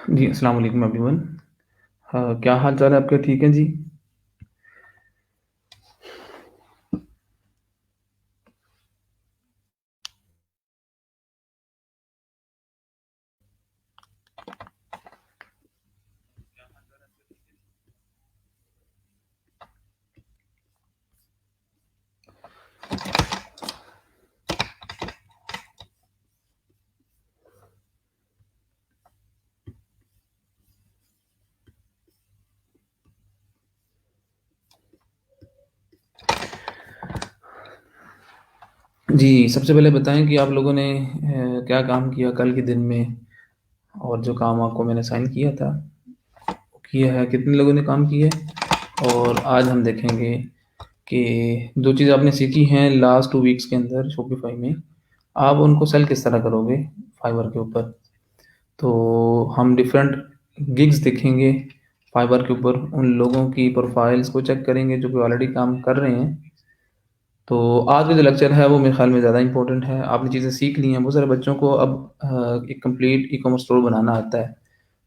जी, अस्सलाम वालेकुम एवरीवन। क्या हाल-चाल है आपके? ठीक हैं जी? जी, सबसे पहले बताएँ कि आप लोगों ने क्या काम किया कल के दिन में और जो काम आपको मैंने असाइन किया था, वो किया है, कितने लोगों ने काम किया है? और आज हम देखेंगे कि जो चीज़ आपने सीखी हैं लास्ट 2 वीक्स के अंदर शॉपिफ़ाई में, आप उनको सेल किस तरह करोगे फाइवर के ऊपर। तो हम डिफरेंट गिग्स देखेंगे फाइवर के ऊपर, उन लोगों की प्रोफाइल्स को चेक करेंगे जो कि ऑलरेडी काम कर रहे हैं। तो आज का जो लेक्चर है वो मेरे ख़्याल में ज़्यादा इम्पोर्टेंट है। आपने चीज़ें सीख ली हैं, बहुत सारे बच्चों को अब एक कंप्लीट ई-कॉमर्स स्टोर बनाना आता है।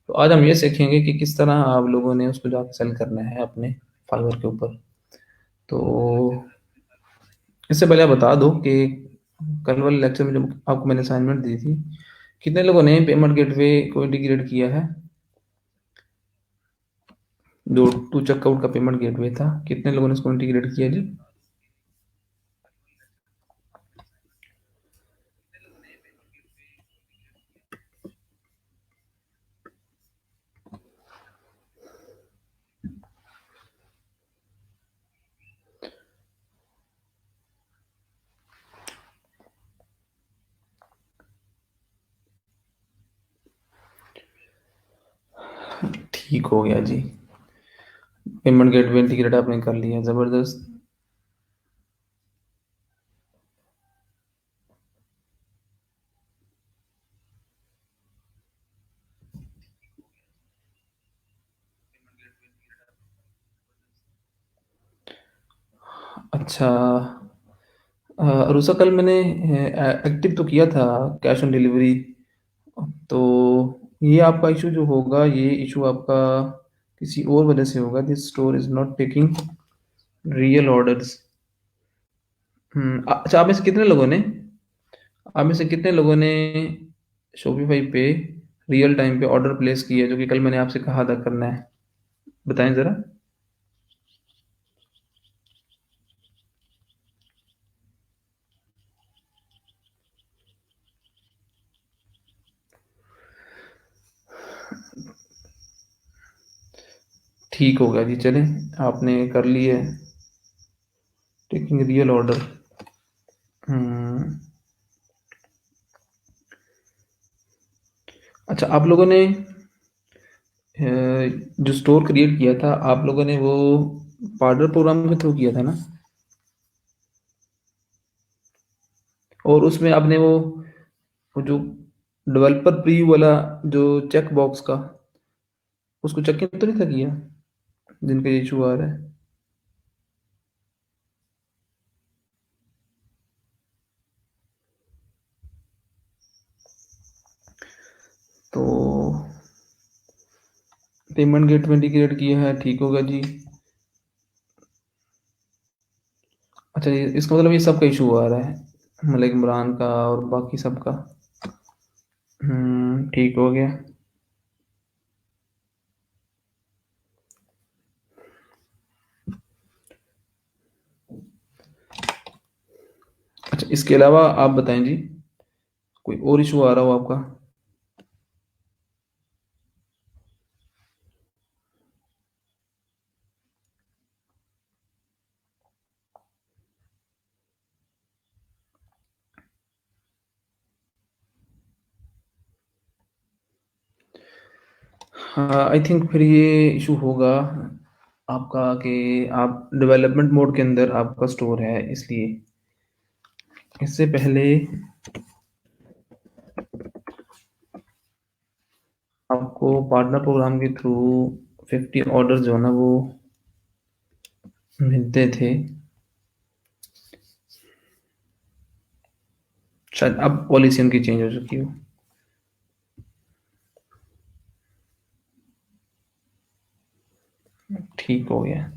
तो आज हम ये सीखेंगे कि किस तरह आप लोगों ने उसको जाके सेल करना है अपने फाइवर के ऊपर। तो इससे पहले आप बता दो कि कल वाले लेक्चर में जब आपको मैंने असाइनमेंट दी थी, कितने लोगों ने पेमेंट गेटवे को इंटीग्रेट किया है? जो टू चेकआउट का पेमेंट गेटवे था, कितने लोगों ने इसको इंटीग्रेट किया जी? ठीक हो गया जी। पेमेंट गेटवे इंटीग्रेट आपने कर लिया, ज़बरदस्त। अच्छा, अरूसा कल मैंने एक्टिव तो किया था कैश ऑन डिलीवरी, तो ये आपका इशू जो होगा, ये इशू आपका किसी और वजह से होगा। This store is not taking real orders. अच्छा, आप में से कितने लोगों ने शॉपिफ़ाई पे रियल टाइम पे ऑर्डर प्लेस किया जो कि कल मैंने आपसे कहा था करना है? बताएँ ज़रा। ठीक हो गया जी, चलें, आपने कर ली है टेकिंग रियल ऑर्डर। हुँ, अच्छा, आप लोगों ने जो स्टोर क्रिएट किया था, आप लोगों ने वो पार्टनर प्रोग्राम के थ्रू किया था ना? और उसमें आपने वो जो डेवलपर प्रीव्यू वाला जो चेक बॉक्स का, उसको चेक इन तो नहीं था किया, जिनका ये इश्यू आ रहा है? तो पेमेंट गेटवे इंटीग्रेट किया है, ठीक होगा जी। अच्छा, ये इसका मतलब ये सबका इश्यू आ रहा है, मलिक इमरान का और बाकी सबका। ठीक हो गया। अच्छा, इसके अलावा आप बताएँ जी, कोई और इश्यू आ रहा हो आपका? हाँ, आई थिंक फिर ये इशू होगा आपका कि आप डेवलपमेंट मोड के अंदर आपका स्टोर है, इसलिए। इससे पहले आपको पार्टनर प्रोग्राम के थ्रू 50 ऑर्डर जो है ना वो मिलते थे। शायद अब पॉलिसी उनकी चेंज हो चुकी हो। ठीक हो गया।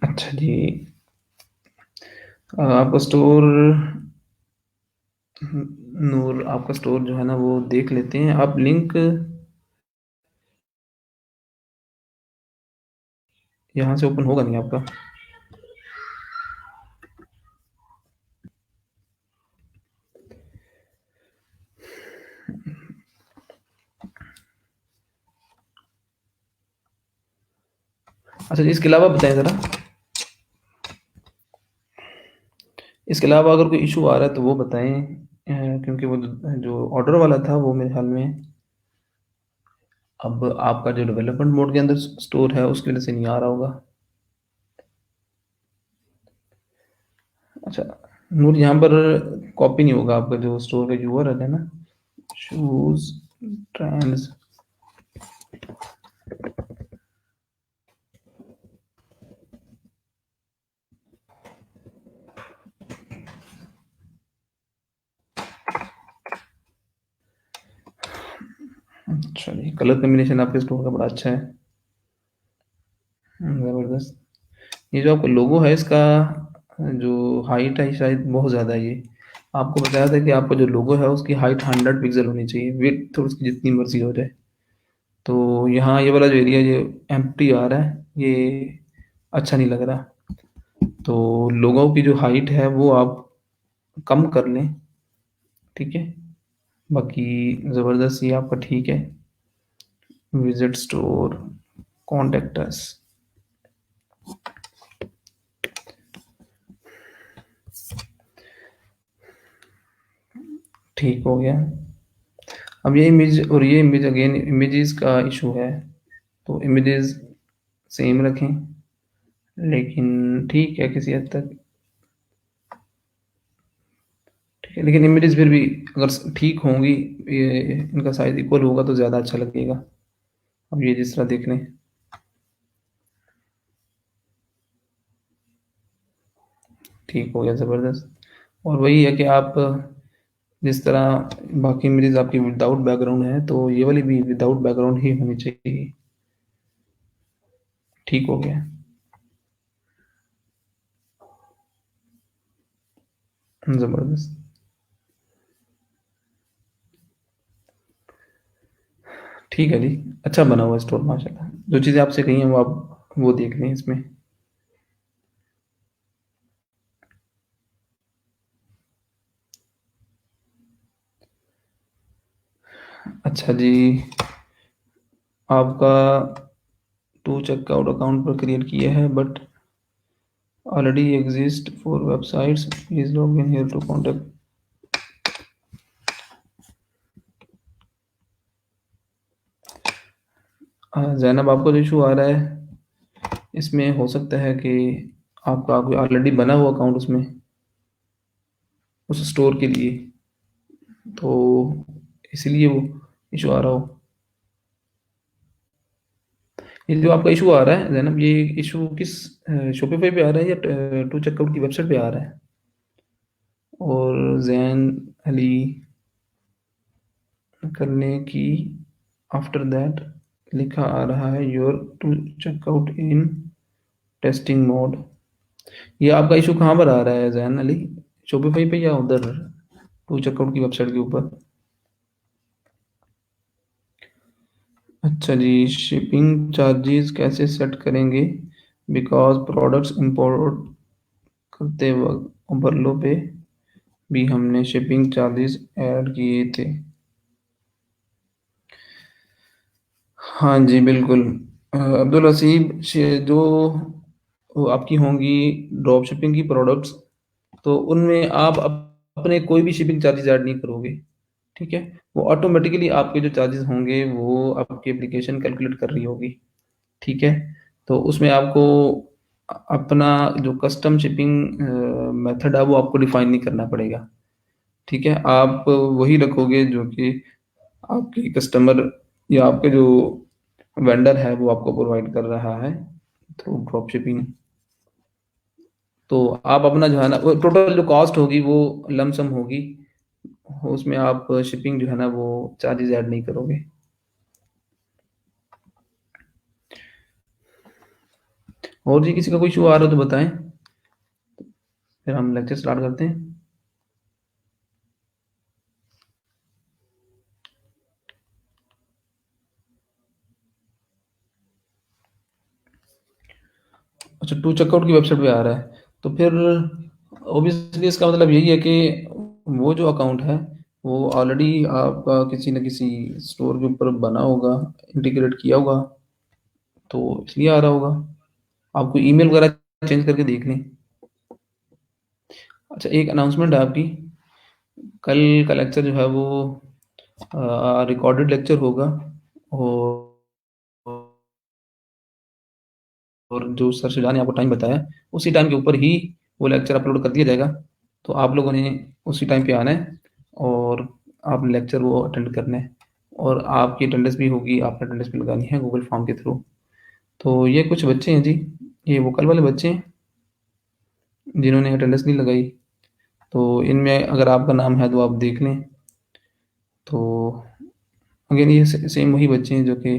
अच्छा जी, आपका स्टोर नूर, आपका स्टोर जो है ना वो देख लेते हैं। आप लिंक यहाँ से ओपन होगा नहीं आपका। अच्छा जी, इसके अलावा बताएं ज़रा, इसके अलावा अगर कोई इशू आ रहा है तो वो बताएं, क्योंकि वो जो ऑर्डर वाला था वो मेरे ख्याल में अब आपका जो डेवलपमेंट मोड के अंदर स्टोर है उसकी वजह से नहीं आ रहा होगा। अच्छा नूर, यहाँ पर कॉपी नहीं होगा आपका जो स्टोर का यूआरएल है ना, शूज ट्रेंड्स। अच्छा जी, कलर कॉम्बिनेशन आपके स्टोर का बड़ा अच्छा है। ज़बरदस्त। ये जो आपका लोगो है इसका जो हाइट है शायद बहुत ज़्यादा है ये। आपको बताया था कि आपका जो लोगो है उसकी हाइट 100 पिक्सल होनी चाहिए, विड्थ तो उसकी जितनी मर्ज़ी हो जाए। तो यहाँ ये वाला जो एरिया ये एम्प्टी आ रहा है, ये अच्छा नहीं लग रहा। तो लोगों की जो हाइट है वो आप कम कर लें, ठीक है? बाकी ज़बरदस्त, ये आपका ठीक है। विज़िट स्टोर, कॉन्टैक्ट अस, ठीक हो गया। अब ये इमेज और ये इमेज अगेन इमेजेस का इशू है, तो इमेजेस सेम रखें, लेकिन ठीक है किसी हद तक, ठीक है, लेकिन इमेजेस फिर भी अगर ठीक होंगी, ये इनका साइज़ इक्वल होगा तो ज़्यादा अच्छा लगेगा। अब ये जिस तरह देख लें, ठीक हो गया, ज़बरदस्त। और वही है कि आप जिस तरह बाकी इमेजेस आपकी विदाउट बैकग्राउंड है, तो ये वाली भी विदाउट बैकग्राउंड ही होनी चाहिए। ठीक हो गया, ज़बरदस्त। ठीक है जी, अच्छा बना हुआ स्टोर माशाल्लाह। जो चीज़ें आपसे कही हैं वो आप वो देख लें इसमें। अच्छा जी, आपका टू चेकआउट अकाउंट पर क्रिएट किया है but already exist for websites, please log in here to contact. Zainab, आपको जो इशू आ रहा है इसमें हो सकता है कि आपका कोई ऑलरेडी बना हुआ अकाउंट उसमें उस स्टोर के लिए, तो इसलिए वो इशू आ रहा हो। ये जो आपका इशू आ रहा है ज़ैनब, ये इशू किस शॉपिफाई पे आ रहा है या टू चेकआउट की वेबसाइट पे आ रहा है? और जैन अली करने की आफ्टर दैट लिखा आ रहा है your two checkout in testing mode. ये आपका इशू कहाँ पर आ रहा है जैन अली, शॉपिफाई पे या उधर टू चेकआउट की वेबसाइट के ऊपर? अच्छा जी, शिपिंग चार्जेस कैसे सेट करेंगे, बिकॉज प्रोडक्ट्स इंपोर्ट करते वक्त ओवरलो पे भी हमने शिपिंग चार्जेस ऐड किए थे। हाँ जी, बिल्कुल। अब्दुल हसीब जो वो आपकी होंगी ड्रॉप शिपिंग की प्रोडक्ट्स, तो उनमें आप अपने कोई भी शिपिंग चार्जेस ऐड नहीं करोगे। ठीक है? वो ऑटोमैटिकली आपके जो चार्जेज़ होंगे वो आपकी एप्लीकेशन कैलकुलेट कर रही होगी, ठीक है? तो उसमें आपको अपना जो कस्टम शिपिंग मेथड है वो आपको डिफ़ाइन नहीं करना पड़ेगा, ठीक है? आप वही रखोगे जो कि आपके कस्टमर या आपके जो वेंडर है वो आपको प्रोवाइड कर रहा है थ्रू ड्रॉप शिपिंग। तो आप अपना जो है ना वो टोटल जो कॉस्ट होगी वो लम सम होगी, उसमें आप शिपिंग जो है ना वो चार्जेज़ ऐड नहीं करोगे। और जी किसी का कोई इश्यू आ रहा हो तो बताएँ, फिर हम लेक्चर स्टार्ट करते हैं। अच्छा, टू चेकआउट की वेबसाइट पे आ रहा है, तो फिर ऑब्वियसली इसका मतलब यही है कि वो जो अकाउंट है, वो ऑलरेडी आपका किसी न किसी स्टोर के ऊपर बना होगा, इंटीग्रेट किया होगा, तो इसलिए आ रहा होगा। आप कोई ईमेल वगैरह चेंज करके देख लें। अच्छा, एक अनाउंसमेंट है आपकी, कल का लेक्चर जो है वो रिकॉर्डेड लेक्चर होगा और जो सर शिवजान ने आपको टाइम बताया, उसी टाइम के ऊपर ही वो लेक्चर अपलोड कर दिया जाएगा। तो आप लोगों ने उसी टाइम पे आना है और आपने लेक्चर वो अटेंड करना है और आपकी अटेंडेंस भी होगी, आपने अटेंडेंस भी लगानी है गूगल फॉर्म के थ्रू। तो ये कुछ बच्चे हैं जी, ये वो कल वाले बच्चे हैं, जिन्होंने अटेंडेंस नहीं लगाई। तो इनमें अगर आपका नाम है तो आप देख लें। तो अगेन ये सेम वही बच्चे हैं जो कि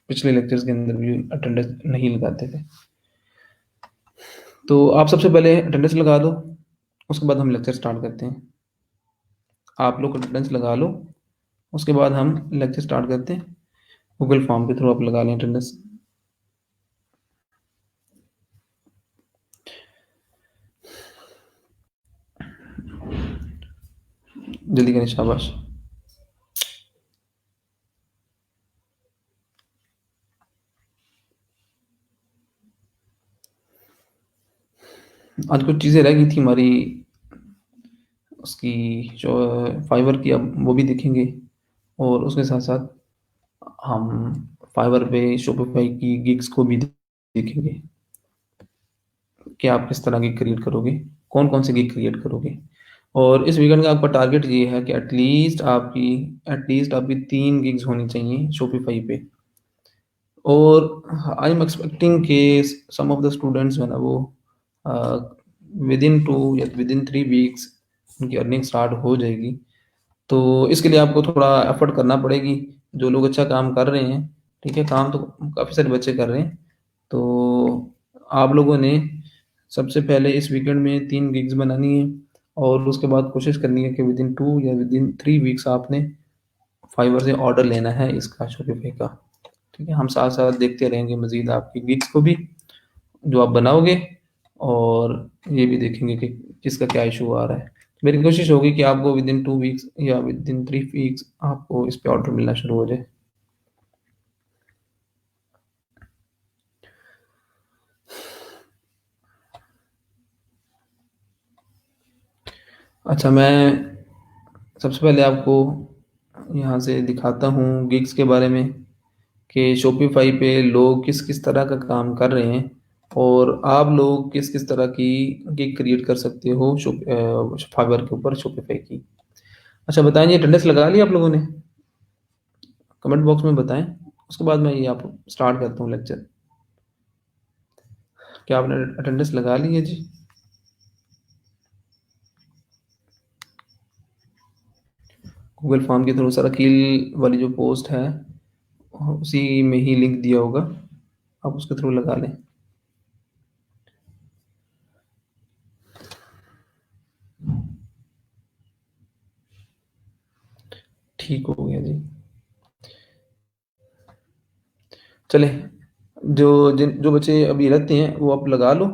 पिछले लेक्चर्स के अंदर भी अटेंडेंस नहीं लगाते थे। तो आप सबसे पहले अटेंडेंस लगा दो, उसके बाद हम लेक्चर स्टार्ट करते हैं। आप लोग अटेंडेंस लगा लो, उसके बाद हम लेक्चर स्टार्ट करते हैं। गूगल फॉर्म के थ्रू आप लगा लें अटेंडेंस। जल्दी करें, शाबाश। आज कुछ चीज़ें रह गई थी हमारी, उसकी जो फाइवर की, अब वो भी देखेंगे और उसके साथ-साथ हम फाइवर पे शॉपिफ़ाई की गिग्स को भी देखेंगे कि आप किस तरह गिग क्रिएट करोगे, कौन-कौन से गिग क्रिएट करोगे। और इस वीकेंड का आपका टारगेट ये है कि एटलीस्ट आपकी 3 गिग्स होनी चाहिए शॉपिफ़ाई पे। और आई एम एक्सपेक्टिंग कि सम ऑफ द स्टूडेंट्स जो है ना वो अ, विदिन 2 या विदिन 3 वीक्स उनकी अर्निंग स्टार्ट हो जाएगी। तो इसके लिए आपको थोड़ा एफर्ट करना पड़ेगी। जो लोग अच्छा काम कर रहे हैं, ठीक है? काम तो काफ़ी सारे बच्चे कर रहे हैं। तो आप लोगों ने सबसे पहले इस वीकेंड में 3 गिग्स बनानी है और उसके बाद कोशिश करनी है कि विदिन 2 या विदिन 3 वीक्स आपने फाइवर से ऑर्डर लेना है इसका, शॉपिफ़ाई का। ठीक है? हम साथ-साथ देखते रहेंगे मज़ीद आपकी गिग्स को भी, जो आप बनाओगे, और ये भी देखेंगे कि किसका क्या इश्यू आ रहा है। मेरी कोशिश होगी कि आपको विदिन 2 वीक्स या विदिन 3 वीक्स आपको इस पे ऑर्डर मिलना शुरू हो जाए। अच्छा, मैं सबसे पहले आपको यहाँ से दिखाता हूँ गिग्स के बारे में कि शॉपिफ़ाई पे लोग किस-किस तरह का काम कर रहे हैं और आप लोग किस-किस तरह की गिग क्रिएट कर सकते हो फाइवर के ऊपर शॉपिफ़ाई की। अच्छा बताएँ, ये अटेंडेंस लगा ली आप लोगों ने? कमेंट बॉक्स में बताएँ, उसके बाद मैं ये आप स्टार्ट करता हूँ लेक्चर। क्या आपने अटेंडेंस लगा ली है जी? गूगल फॉर्म के थ्रू सारा कील वाली जो पोस्ट है, उसी में ही लिंक दिया होगा, आप उसके थ्रू लगा लें। ठीक हो गया जी। चलें, जो बच्चे अभी रहते हैं वो आप लगा लो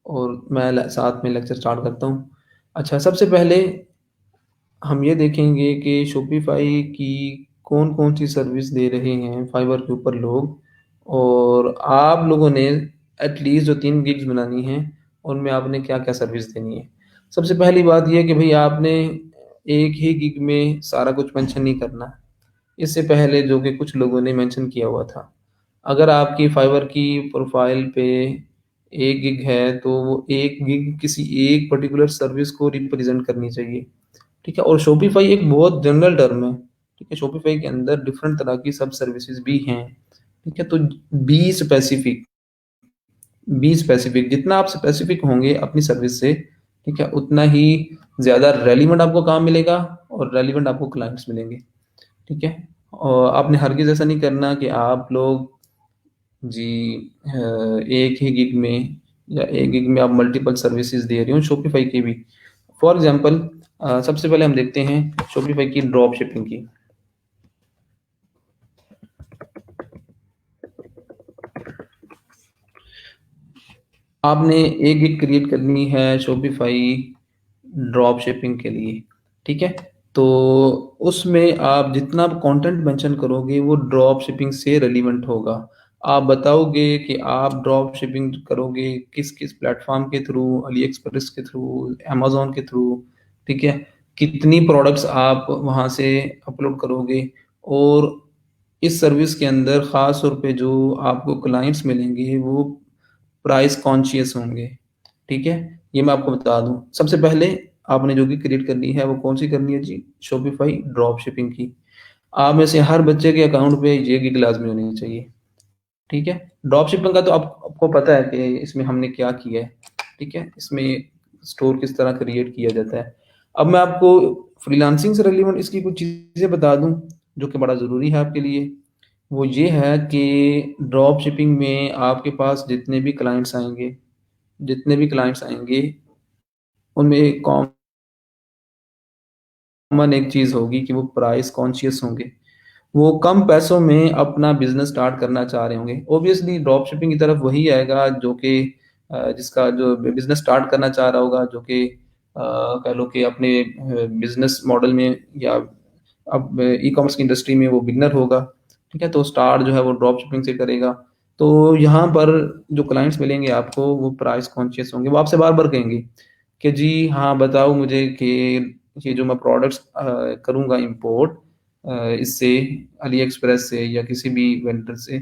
और मैं साथ में लेक्चर स्टार्ट करता हूँ। अच्छा, सबसे पहले हम ये देखेंगे कि शॉपिफ़ाई की कौन-कौन सी सर्विस दे रहे हैं फाइवर के ऊपर लोग, और आप लोगों ने एटलीस्ट जो 3 गिग्स बनानी हैं, उनमें आपने क्या-क्या सर्विस देनी है। सबसे पहली बात ये है कि भई आपने एक ही गिग में सारा कुछ मेंशन नहीं करना। इससे पहले जो कि कुछ लोगों ने मेंशन किया हुआ था, अगर आपकी फाइवर की प्रोफाइल पे 1 गिग है, तो वो 1 गिग किसी एक पर्टिकुलर सर्विस को रिप्रेजेंट करनी चाहिए, ठीक है? और शॉपिफ़ाई एक बहुत जनरल टर्म है, ठीक है? शॉपिफ़ाई के अंदर डिफरेंट तरह की सब सर्विसेज़ भी हैं, ठीक है? तो बी स्पेसिफिक, बी स्पेसिफिक, जितना आप स्पेसिफिक होंगे अपनी सर्विस से, ठीक है? उतना ही ज़्यादा रेलेवेंट आपको काम मिलेगा और रेलेवेंट आपको क्लाइंट्स मिलेंगे, ठीक है? और आपने हरगिज़ ऐसा नहीं करना कि आप लोग जी एक ही गिग में या एक गिग में आप मल्टीपल सर्विसेज़ दे रहे हो शॉपिफ़ाई की भी। फॉर एग्ज़ाम्पल सबसे पहले हम देखते हैं शॉपिफ़ाई की ड्रॉप शिपिंग की। आपने एक गिग क्रिएट करनी है शॉपिफ़ाई ड्रॉप शिपिंग के लिए, ठीक है? तो उसमें आप जितना कंटेंट मेंशन करोगे वो ड्रॉप शिपिंग से रिलेवेंट होगा। आप बताओगे कि आप ड्रॉप शिपिंग करोगे किस-किस प्लेटफ़ॉर्म के थ्रू, अली एक्सप्रेस के थ्रू, अमेज़न के थ्रू, ठीक है? कितनी प्रोडक्ट्स आप वहाँ से अपलोड करोगे और इस सर्विस के अंदर ख़ास तौर पे जो आपको क्लाइंट्स मिलेंगे वो प्राइस कॉन्शियस होंगे, ठीक है? ये मैं आपको बता दूँ। सबसे पहले आपने जो भी क्रिएट करनी है वो कौन-सी करनी है जी? शॉपिफ़ाई ड्रॉप शिपिंग की। आप में से हर बच्चे के अकाउंट पे ये गिग लाज़मी होनी चाहिए, ठीक है? ड्रॉप शिपिंग का तो आपको पता है कि इसमें हमने क्या किया है, ठीक है? इसमें स्टोर किस तरह क्रिएट किया जाता है। अब मैं आपको फ्रीलांसिंग से रिलेवेंट इसकी कुछ चीज़ें बता दूँ, जो कि बड़ा ज़रूरी है आपके लिए। वो ये है कि ड्रॉप शिपिंग में आपके पास जितने भी क्लाइंट्स आएँगे, उनमें एक कॉमन एक चीज़ होगी कि वो प्राइस कॉन्शियस होंगे। वो कम पैसों में अपना बिज़नेस स्टार्ट करना चाह रहे होंगे। ऑब्वियसली ड्रॉप शिपिंग की तरफ वही आएगा जो कि जिसका जो बिज़नेस स्टार्ट करना चाह रहा होगा, जो कि कह लो कि अपने बिज़नेस मॉडल में या अब ई-कॉमर्स की इंडस्ट्री में वो बिगिनर होगा, ठीक है? तो स्टार्ट जो है वो ड्रॉप शिपिंग से करेगा। तो यहाँ पर जो क्लाइंट्स मिलेंगे आपको वो प्राइस कॉन्शियस होंगे। वो आपसे बार-बार कहेंगे कि जी हाँ, बताओ मुझे कि ये जो मैं प्रोडक्ट्स करूँगा इम्पोर्ट इससे अली एक्सप्रेस से या किसी भी वेंडर से,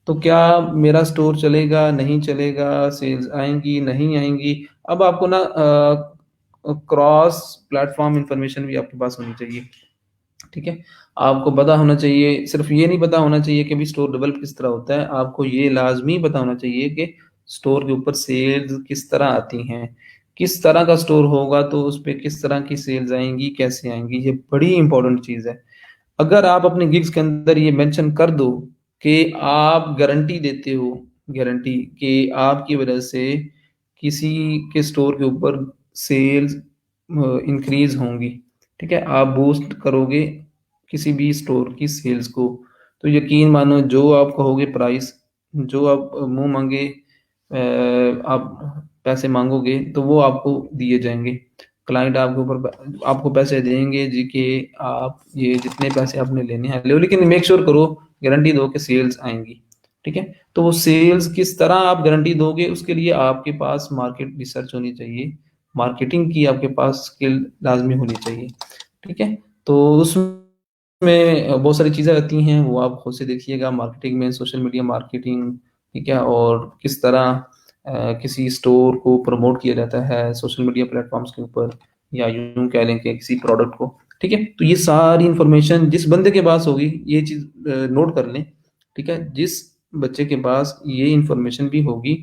तो क्या मेरा स्टोर चलेगा, नहीं चलेगा, सेल्स आएँगी, नहीं आएँगी? अब आपको ना क्रॉस प्लेटफ़ॉर्म इन्फॉर्मेशन भी आपके पास होनी चाहिए। ठीक है? आपको पता होना चाहिए, सिर्फ़ ये नहीं पता होना चाहिए कि भई स्टोर डेवलप किस तरह होता है, आपको ये लाज़मी पता होना चाहिए कि स्टोर के ऊपर सेल्स किस तरह आती हैं। किस तरह का स्टोर होगा तो उसपे किस तरह की सेल्स आएँगी, कैसे आएँगी, ये बड़ी इम्पोर्टेंट चीज़ है। अगर आप अपने गिग्स के अंदर ये मेंशन कर दो कि आप गारंटी कि आपकी वजह से किसी के स्टोर के ऊपर सेल्स इंक्रीज़ होंगी, ठीक है? आप बूस्ट करोगे किसी भी स्टोर की सेल्स को, तो यकीन मानो जो आप कहोगे प्राइस, जो आप मुँह मांगे आप पैसे माँगोगे तो वो आपको दिए जाएँगे। क्लाइंट आपके ऊपर आपको पैसे देंगे जी कि आप ये जितने पैसे आपने लेने हैं लो, लेकिन मेक श्योर करो, गारंटी दो कि सेल्स आएँगी, ठीक है? तो वो सेल्स किस तरह आप गारंटी दोगे उसके लिए आपके पास मार्केट रिसर्च होनी चाहिए, मार्केटिंग की आपके पास स्किल लाज़मी होनी चाहिए, ठीक है? तो उसमें बहुत सारी चीज़ें आती हैं, वो आप खुद से देखिएगा मार्केटिंग में, सोशल मीडिया मार्केटिंग, ठीक है? और किस तरह किसी स्टोर को प्रमोट किया जाता है सोशल मीडिया प्लेटफ़ॉर्म्स के ऊपर या यूँ कह लें कि किसी प्रोडक्ट को, ठीक है? तो ये सारी इन्फॉर्मेशन जिस बंदे के पास होगी, ये चीज़ नोट कर लें, ठीक है? जिस बच्चे के पास ये इन्फॉर्मेशन भी होगी,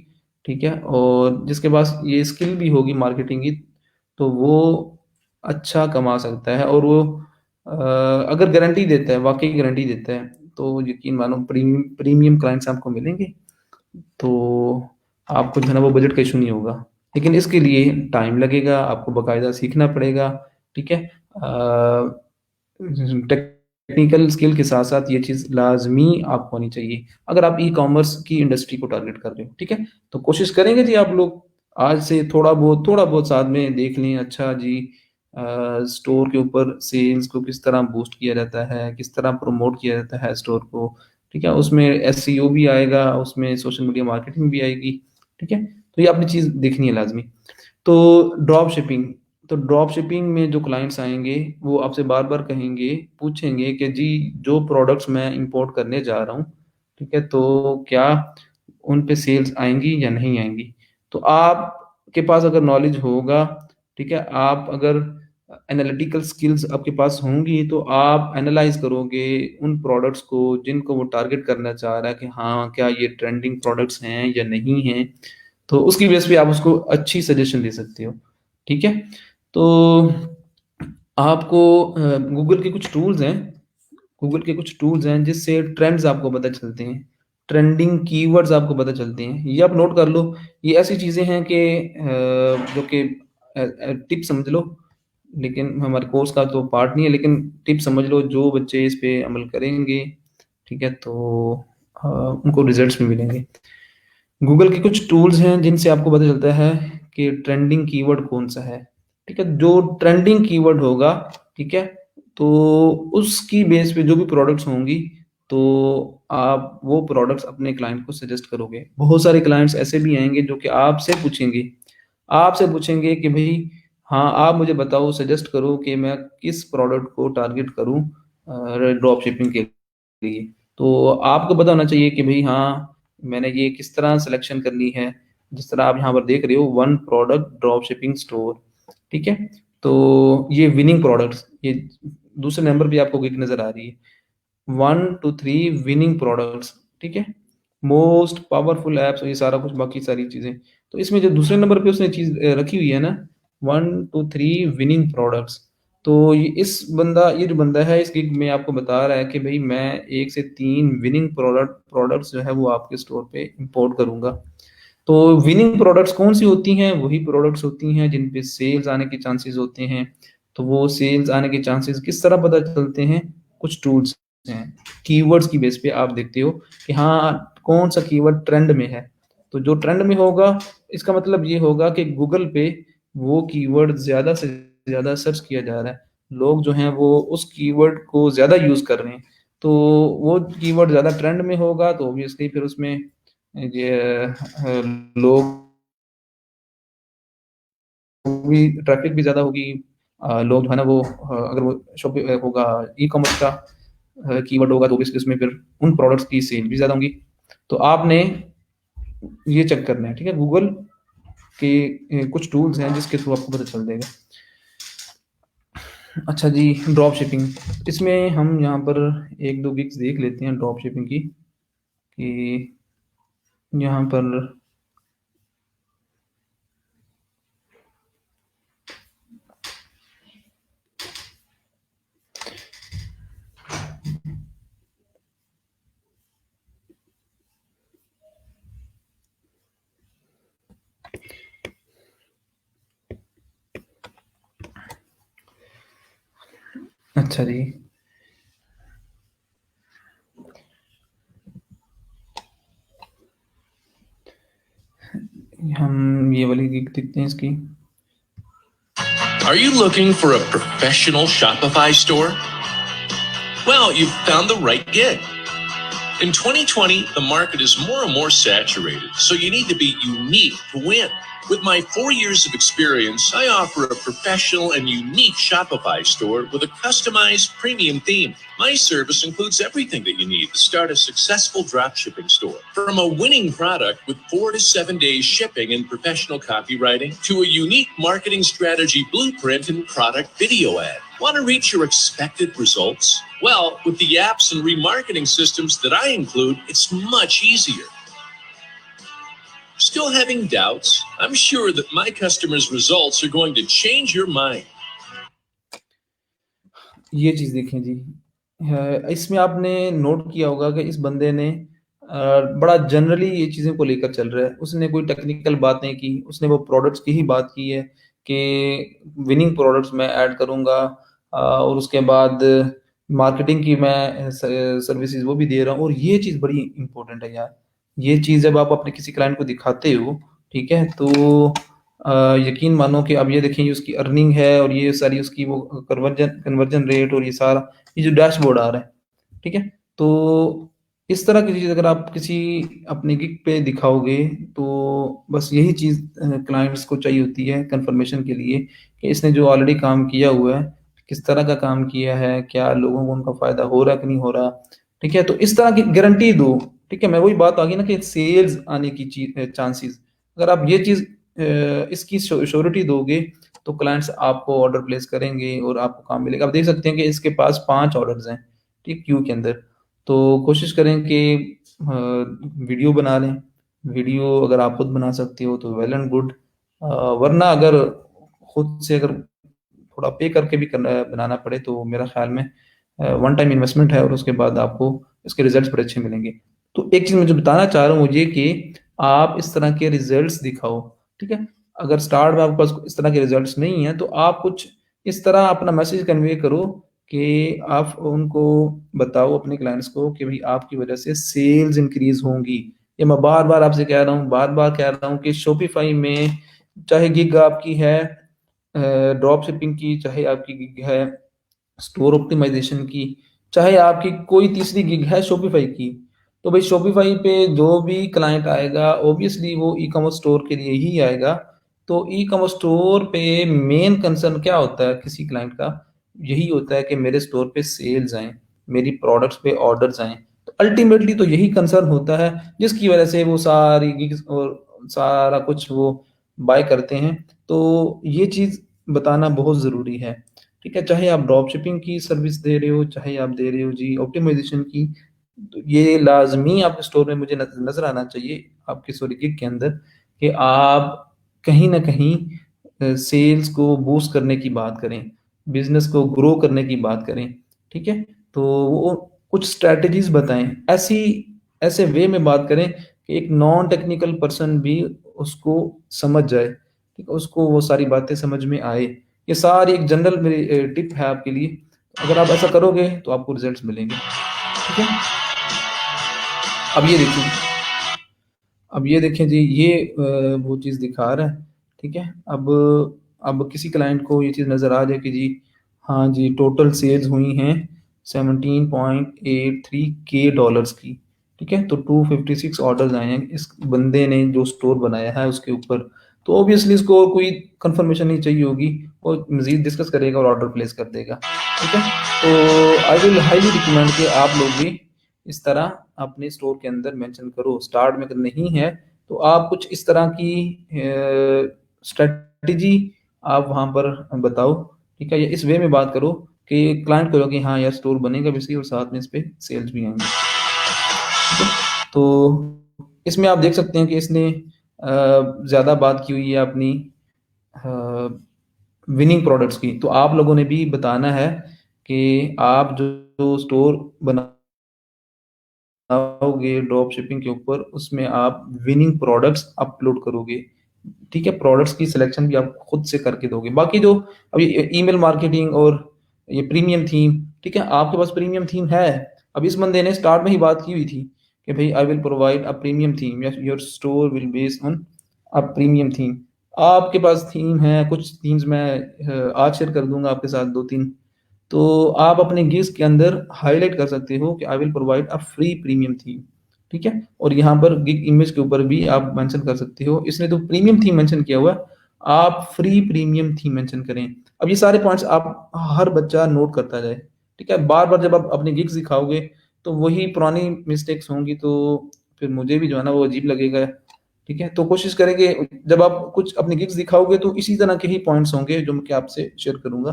ठीक है? और जिसके पास ये स्किल भी होगी मार्केटिंग की, तो वो अच्छा कमा सकता है और वो अगर गारंटी देता है, वाक़ई गारंटी देता है, तो यकीन मानो प्रीमियम क्लाइंट्स आपको मिलेंगे, तो आपको जो है ना वो बजट का इश्यू नहीं होगा। लेकिन इसके लिए टाइम लगेगा, आपको बाकायदा सीखना पड़ेगा, ठीक है? टेक्निकल स्किल के साथ-साथ ये चीज़ लाज़मी आपको आनी चाहिए, अगर आप ई-कॉमर्स की इंडस्ट्री को टारगेट कर रहे हो, ठीक है? तो कोशिश करेंगे जी आप लोग, आज से थोड़ा बहुत साथ में देख लें, अच्छा जी स्टोर के ऊपर सेल्स को किस तरह बूस्ट किया जाता है, किस तरह प्रमोट किया जाता है स्टोर को, ठीक है? उसमें एसईओ भी आएगा, उसमें सोशल मीडिया मार्केटिंग भी आएगी, ठीक है? तो ये आपने चीज़ देखनी है लाज़मी। तो ड्रॉप शिपिंग तो ड्रॉप शिपिंग में जो क्लाइंट्स आएंगे वो आपसे बार बार कहेंगे, पूछेंगे कि जी जो प्रोडक्ट्स मैं इंपोर्ट करने जा रहा हूँ, ठीक है, तो क्या उन पे सेल्स आएंगी या नहीं आएंगी। तो आपके पास अगर नॉलेज होगा, ठीक है, आप अगर एनालिटिकल स्किल्स आपके पास होंगी, तो आप एनालाइज करोगे उन प्रोडक्ट्स को जिनको वो टारगेट करना चाह रहा है कि हाँ क्या ये ट्रेंडिंग प्रोडक्ट्स हैं या नहीं हैं। तो उसकी बेस पे आप उसको अच्छी सजेशन दे सकते हो, ठीक है। तो आपको गूगल के कुछ टूल्स हैं, गूगल के कुछ टूल्स हैं जिससे ट्रेंड्स आपको पता चलते हैं, ट्रेंडिंग कीवर्ड्स आपको पता चलते हैं। ये आप नोट कर लो। ये ऐसी चीज़ें हैं कि जो कि टिप समझ लो, लेकिन हमारे कोर्स का तो पार्ट नहीं है, लेकिन टिप समझ लो, जो बच्चे इस पे अमल करेंगे, ठीक है, तो उनको रिजल्ट्स भी मिलेंगे। गूगल के कुछ टूल्स हैं जिनसे आपको पता चलता है कि ट्रेंडिंग कीवर्ड कौन सा है, ठीक है। जो ट्रेंडिंग कीवर्ड होगा, ठीक है, तो उसकी बेस पे जो भी प्रोडक्ट्स होंगी, तो आप वो प्रोडक्ट्स अपने क्लाइंट को सजेस्ट करोगे। बहुत सारे क्लाइंट्स ऐसे भी आएंगे जो कि आपसे पूछेंगे कि भाई हाँ आप मुझे बताओ, सजेस्ट करो कि मैं किस प्रोडक्ट को टारगेट करूं ड्रॉप शिपिंग के लिए। तो आपको पता होना चाहिए कि भाई हाँ मैंने ये किस तरह सिलेक्शन करनी है। जिस तरह आप यहाँ पर देख रहे हो, one product drop shipping store, ठीक है। तो ये विनिंग प्रोडक्ट्स, ये दूसरे नंबर पे आपको गिग नजर आ रही है, 1 to 3 विनिंग प्रोडक्ट्स, ठीक है। मोस्ट पावरफुल एप्स, ये सारा कुछ बाकी सारी चीजें। तो इसमें जो दूसरे नंबर पे उसने चीज रखी हुई है ना, 1 to 3 विनिंग प्रोडक्ट्स। तो ये जो बंदा है इस गिग में आपको बता रहा है कि भाई मैं 1 से 3 विनिंग प्रोडक्ट्स जो है वो आपके स्टोर पे इंपोर्ट करूंगा। तो विनिंग प्रोडक्ट्स कौन सी होती हैं? वही प्रोडक्ट्स होती हैं जिन पे सेल्स आने के चांसेस होते हैं। तो वो सेल्स आने के चांसेस किस तरह पता चलते हैं? कुछ टूल्स हैं, कीवर्ड्स की बेस पे आप देखते हो कि हाँ कौन सा कीवर्ड ट्रेंड में है। तो जो ट्रेंड में होगा, इसका मतलब ये होगा कि गूगल पे वो कीवर्ड ज्यादा से ज्यादा सर्च किया जा रहा है, लोग जो हैं वो उस कीवर्ड को ज्यादा यूज कर रहे हैं। तो वो कीवर्ड ज्यादा ट्रेंड में होगा तो ऑब्वियसली फिर उसमें ये लोग भी, ट्रैफिक भी ज़्यादा होगी। लोग जो है ना वो अगर वो शॉप होगा, ई कॉमर्स का कीवर्ड होगा, तो ऑब्वियसली उसमें फिर उन प्रोडक्ट्स की सेल भी ज़्यादा होंगी। तो आपने ये चेक करना है, ठीक है। गूगल के कुछ टूल्स हैं जिसके थ्रू आपको पता चल जाएगा। अच्छा जी, ड्रॉप शिपिंग, इसमें हम यहाँ पर एक दो गिग्स देख लेते हैं ड्रॉप शिपिंग की, कि यहाँ पर अच्छा जी, हम ये वाली गिग देखते हैं इसकी। Are you looking for a professional Shopify store? Well, you've found the right gig. In 2020, the market is more and more saturated, so you need to be unique to win. With my 4 years of experience, I offer a professional and unique Shopify store with a customized premium theme. My service includes everything that you need to start a successful dropshipping store. From a winning product with 4 to 7 days shipping and professional copywriting, to a unique marketing strategy blueprint and product video ad. Want to reach your expected results? Well, with the apps and remarketing systems that I include, it's much easier. Still having doubts? I'm sure that my customers' results are going to change your mind. ये चीज देखें जी, इसमें आपने note किया होगा कि इस बंदे ने बड़ा जनरली ये चीज़ों को लेकर चल रहा है। उसने कोई टेक्निकल बात नहीं की, उसने वो प्रोडक्ट्स की ही बात की है कि विनिंग प्रोडक्ट्स मैं ऐड करूँगा, और उसके बाद मार्केटिंग की मैं सर्विसेज वो भी दे रहा हूँ। और ये चीज़ बड़ी इंपॉर्टेंट है यार, ये चीज़ जब आप अपने किसी क्लाइंट को दिखाते हो, ठीक है, तो यकीन मानो कि अब ये देखें, ये उसकी अर्निंग है और ये सारी उसकी वो कन्वर्जन कन्वर्जन रेट और ये सारा, ये जो डैशबोर्ड आ रहा है, ठीक है। तो इस तरह की चीज़ अगर आप किसी अपने गिग पे दिखाओगे, तो बस यही चीज़ क्लाइंट्स को चाहिए होती है कंफर्मेशन के लिए कि इसने जो ऑलरेडी काम किया हुआ है, किस तरह का काम किया है, क्या लोगों को उनका फ़ायदा हो रहा है कि नहीं हो रहा, ठीक है? तो इस तरह की गारंटी दो, ठीक है? मैं वही बात आ गई ना कि सेल्स आने की चांसेस, अगर आप ये चीज़ इसकी श्योरिटी दोगे, तो क्लाइंट्स आपको ऑर्डर प्लेस करेंगे और आपको काम मिलेगा। आप देख सकते हैं कि इसके पास 5 ऑर्डर्स हैं, ठीक, क्यू के अंदर। तो कोशिश करें कि वीडियो बना लें। वीडियो अगर आप खुद बना सकते हो तो वेल एंड गुड, वरना अगर खुद से अगर थोड़ा पे करके भी करना बनाना पड़े, तो मेरा ख्याल में वन टाइम इन्वेस्टमेंट है और उसके बाद आपको इसके रिजल्ट्स बड़े अच्छे मिलेंगे। तो एक चीज़ मैं जो बताना चाह रहा हूँ वो ये कि आप इस तरह के रिजल्ट्स दिखाओ, ठीक है? अगर स्टार्ट में आपके पास इस तरह के रिजल्ट्स नहीं हैं, तो आप कुछ इस तरह अपना मैसेज कन्वे करो कि आप उनको बताओ अपने क्लाइंट्स को कि भाई आपकी वजह से सेल्स इंक्रीज होंगी। ये मैं बार-बार आपसे कह रहा हूँ, बार-बार कह रहा हूँ कि शॉपिफाई में चाहे गिग आपकी है ड्रॉप शिपिंग की, चाहे आपकी गिग है स्टोर ऑप्टिमाइजेशन की, चाहे आपकी कोई तीसरी गिग है शॉपिफाई की, तो भाई शॉपिफाई पे जो भी क्लाइंट आएगा ऑब्वियसली वो ई कॉमर्स स्टोर के लिए ही आएगा। तो ई कॉमर्स स्टोर पे मेन कंसर्न क्या होता है किसी क्लाइंट का? यही होता है कि मेरे स्टोर पे सेल्स आएँ, मेरी प्रोडक्ट्स पे ऑर्डर्स आएँ। तो अल्टीमेटली तो यही कंसर्न होता है जिसकी वजह से वो सारी गिग्स और सारा कुछ वो बाय करते हैं। तो ये चीज़ बताना बहुत ज़रूरी है। ठीक है? चाहे आप ड्रॉप शिपिंग की सर्विस दे रहे हो, चाहे आप दे रहे हो जी ऑप्टिमाइज़ेशन की, तो ये लाज़मी आपके स्टोर में मुझे नज़र आना चाहिए, आपके सॉरी गिग के अंदर, कि आप कहीं न कहीं सेल्स को बूस्ट करने की बात करें, बिज़नेस को ग्रो करने की बात करें, ठीक है? तो वो कुछ स्ट्रैटेजीज़ बताएँ, ऐसे वे में बात करें कि एक नॉन टेक्निकल पर्सन भी उसको समझ जाए, ठीक है? उसको वो सारी बातें समझ में आए। ये सारी एक जनरल मेरी टिप है आपके लिए। अगर आप ऐसा करोगे तो आपको रिज़ल्ट्स मिलेंगे, ठीक है? अब ये देखिए अब ये देखें जी, ये वो चीज़ दिखा रहा है, ठीक है? अब किसी क्लाइंट को ये चीज़ नज़र आ जाए कि जी, हाँ जी, टोटल सेल्स हुई हैं 17.83 के डॉलर्स की, ठीक है? तो 256 ऑर्डर्स आए हैं इस बंदे ने जो स्टोर बनाया है उसके ऊपर। तो ऑब्वियसली इसको और कोई कन्फर्मेशन नहीं चाहिए होगी, वो मज़ीद डिस्कस करेगा और ऑर्डर प्लेस कर देगा, ठीक है? तो आई विल हाइली रिकमेंड कि आप लोग भी इस तरह अपने स्टोर के अंदर मेंशन करो। स्टार्ट में अगर नहीं है, तो आप कुछ इस तरह की स्ट्रैटेजी आप वहाँ पर बताओ, ठीक है? या इस वे में बात करो कि क्लाइंट को लगे हाँ यार स्टोर बनेगा भी सही और साथ में इस पे सेल्स भी आएँगे, ठीक है? तो इसमें आप देख सकते हैं कि इसने ज़्यादा बात की हुई है अपनी अ, विनिंग प्रोडक्ट्स की। तो आप लोगों ने भी बताना है कि आप जो स्टोर बनाओगे ड्रॉप शिपिंग के ऊपर, उसमें आप विनिंग प्रोडक्ट्स अपलोड करोगे, ठीक है? प्रोडक्ट्स की सिलेक्शन भी आप खुद से करके दोगे। बाकी जो अभी ईमेल मार्केटिंग और ये प्रीमियम थीम, ठीक है? आपके पास प्रीमियम थीम है। अब इस बंदे ने स्टार्ट में ही बात की हुई थी कि भई I will provide a premium theme, your store will based on a premium theme. आपके पास थीम है, कुछ थीम्स मैं आज शेयर कर दूँगा आपके साथ 2-3। तो आप अपने गिग्स के अंदर हाइलाइट कर सकते हो कि I will provide a free premium theme, ठीक है? और यहाँ पर गिग इमेज के ऊपर भी आप मेंशन कर सकते हो। इसने तो प्रीमियम थीम मेंशन किया हुआ है, आप फ्री प्रीमियम थीम मेंशन करें। अब ये सारे पॉइंट्स आप हर बच्चा नोट करता जाए, ठीक है? बार-बार जब आप अपने गिग्स दिखाओगे, तो वही पुरानी मिस्टेक्स होंगी, तो फिर मुझे भी जो है ना वो अजीब लगेगा, ठीक है? तो कोशिश करें कि जब आप कुछ अपनी गिग्स दिखाओगे तो इसी तरह के ही पॉइंट्स होंगे जो मैं आपसे शेयर करूँगा।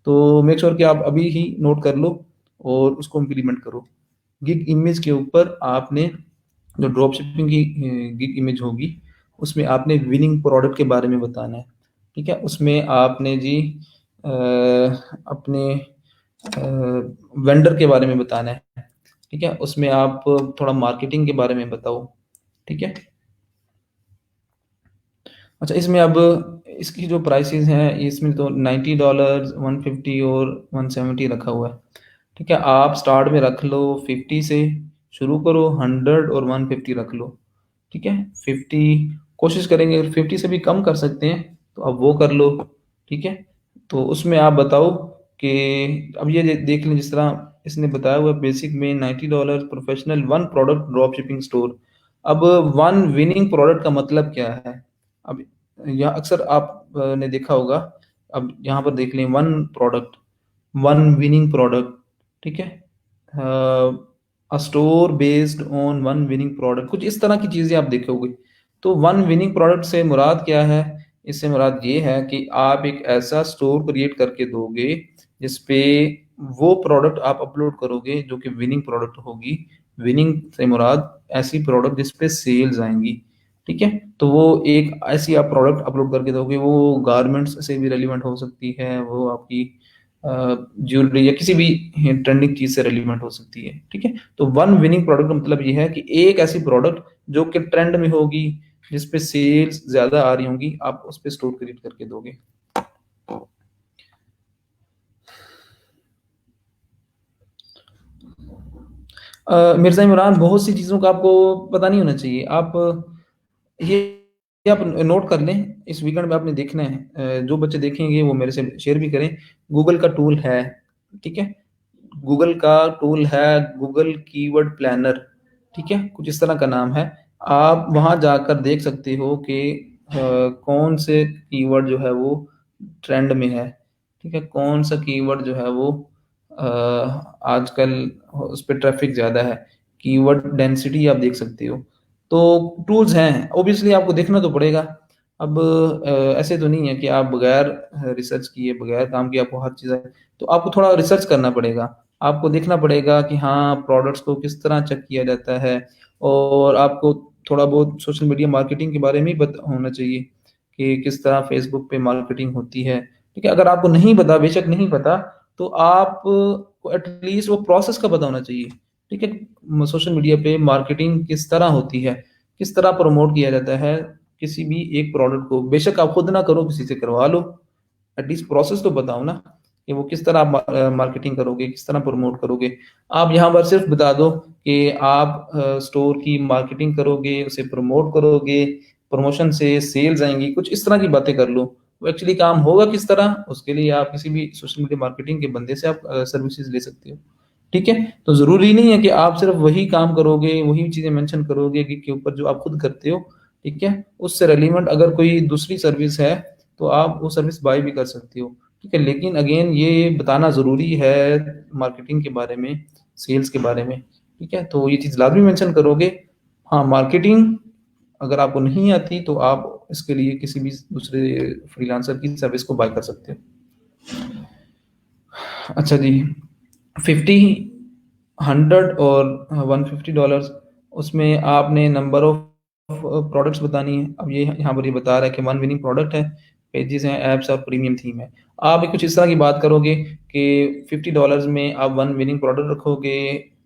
तो मेक श्योर कि आप अभी ही नोट कर लो और उसको इम्प्लीमेंट करो। गिग इमेज के ऊपर आपने जो ड्रॉप शिपिंग की गिग इमेज होगी, उसमें आपने विनिंग प्रोडक्ट के बारे में बताना है, ठीक है? उसमें आपने जी अपने वेंडर के बारे में बताना है, ठीक है? उसमें आप थोड़ा मार्केटिंग के बारे में बताओ, ठीक है? अच्छा, इसमें अब इसकी जो प्राइसेज़ हैं, इसमें तो $90, 150 और 170 रखा हुआ है, ठीक है? आप स्टार्ट में रख लो 50 से शुरू करो, 100 और 150 रख लो, ठीक है? 50 कोशिश करेंगे, अगर 50 से भी कम कर सकते हैं, तो आप वो कर लो, ठीक है? तो उसमें आप बताओ कि अब ये देख लें, जिस तरह इसने बताया हुआ बेसिक में $90 professional one product drop shipping store. अब वन विनिंग प्रोडक्ट का मतलब क्या है? अब यहाँ अक्सर आप ने देखा होगा। अब यहाँ पर देख लें, one product, one winning product, ठीक है? A store based on one winning product, कुछ इस तरह की चीज़ें आप देखोगे। तो वन विनिंग प्रोडक्ट से मुराद क्या है? इससे मुराद ये है कि आप एक ऐसा स्टोर क्रिएट करके दोगे जिस पे वो प्रोडक्ट आप अपलोड करोगे जो कि विनिंग प्रोडक्ट होगी। विनिंग से मुराद ऐसी प्रोडक्ट जिस पे सेल्स आएँगी, ठीक है? तो वो एक ऐसी आप प्रोडक्ट अपलोड करके दोगे, वो गारमेंट्स से भी रेलेवेंट हो सकती है, वो आपकी ज्वेलरी या किसी भी ट्रेंडिंग चीज़ से रेलेवेंट हो सकती है, ठीक है? तो वन विनिंग प्रोडक्ट का मतलब ये है कि एक ऐसी प्रोडक्ट जो कि ट्रेंड में होगी, जिस पे सेल्स ज़्यादा आ रही होंगी, आप उस पे स्टोर क्रिएट करके दोगे। मिर्ज़ा इमरान, बहुत सी चीज़ों का आपको पता नहीं होना चाहिए। आप ये आप नोट कर लें, इस वीकेंड में आपने देखना है। जो बच्चे देखेंगे वो मेरे से शेयर भी करें। गूगल का टूल है, ठीक है? गूगल का टूल है गूगल कीवर्ड प्लानर, ठीक है? कुछ इस तरह का नाम है। आप वहाँ जाकर देख सकते हो कि कौन से कीवर्ड जो है वो ट्रेंड में है, ठीक है? कौन सा कीवर्ड जो है वो आजकल उस पे ट्रैफ़िक ज़्यादा है। कीवर्ड डेंसिटी आप देख सकते हो। तो टूल्स हैं, ऑब्वियसली आपको देखना तो पड़ेगा। अब ऐसे तो नहीं है कि आप बगैर रिसर्च किए, बगैर काम किए आपको हर चीज़ आए। तो आपको थोड़ा रिसर्च करना पड़ेगा। आपको देखना पड़ेगा कि हाँ, प्रोडक्ट्स को किस तरह चेक किया जाता है, और आपको थोड़ा बहुत सोशल मीडिया मार्केटिंग के बारे में भी पता होना चाहिए कि किस तरह फ़ेसबुक पे मार्केटिंग होती है, ठीक है? अगर आपको नहीं पता, बेशक नहीं पता, तो आपको एटलीस्ट वो प्रोसेस का पता होना चाहिए, ठीक है? सोशल मीडिया पे मार्केटिंग किस तरह होती है, किस तरह प्रमोट किया जाता है किसी भी एक प्रोडक्ट को। बेशक आप खुद ना करो, किसी से करवा लो, एटलीस्ट प्रोसेस तो बताओ ना कि वो किस तरह आप मार्केटिंग करोगे, किस तरह प्रमोट करोगे। आप यहाँ पर सिर्फ बता दो कि आप स्टोर की मार्केटिंग करोगे, उसे प्रमोट करोगे, प्रमोशन से सेल्स आएँगी, कुछ इस तरह की बातें कर लो। वो एक्चुअली काम होगा किस तरह, उसके लिए आप किसी भी सोशल मीडिया मार्केटिंग के बंदे से आप सर्विसेज़ ले सकते हो, ठीक है? तो ज़रूरी नहीं है कि आप सिर्फ वही काम करोगे, वही चीज़ें मेंशन करोगे गिग के ऊपर जो आप खुद करते हो, ठीक है? उससे रेलेवेंट अगर कोई दूसरी सर्विस है, तो आप वो सर्विस बाय भी कर सकते हो, ठीक है? लेकिन अगेन ये बताना ज़रूरी है मार्केटिंग के बारे में, सेल्स के बारे में, ठीक है? तो ये चीज़ लाज़मी मेंशन करोगे। हाँ, मार्केटिंग अगर आपको नहीं आती तो आप इसके लिए किसी भी दूसरे फ्रीलांसर की सर्विस को बाय कर सकते हो। अच्छा जी, 50, 100 और $150, उसमें आपने नंबर ऑफ प्रोडक्ट्स बतानी है। अब ये यहाँ पर ये बता रहा है कि 1 विनिंग प्रोडक्ट है, पेजेज़ हैं, ऐप्स और प्रीमियम थीम है। आप भी कुछ इस तरह की बात करोगे कि $50 में आप 1 विनिंग प्रोडक्ट रखोगे,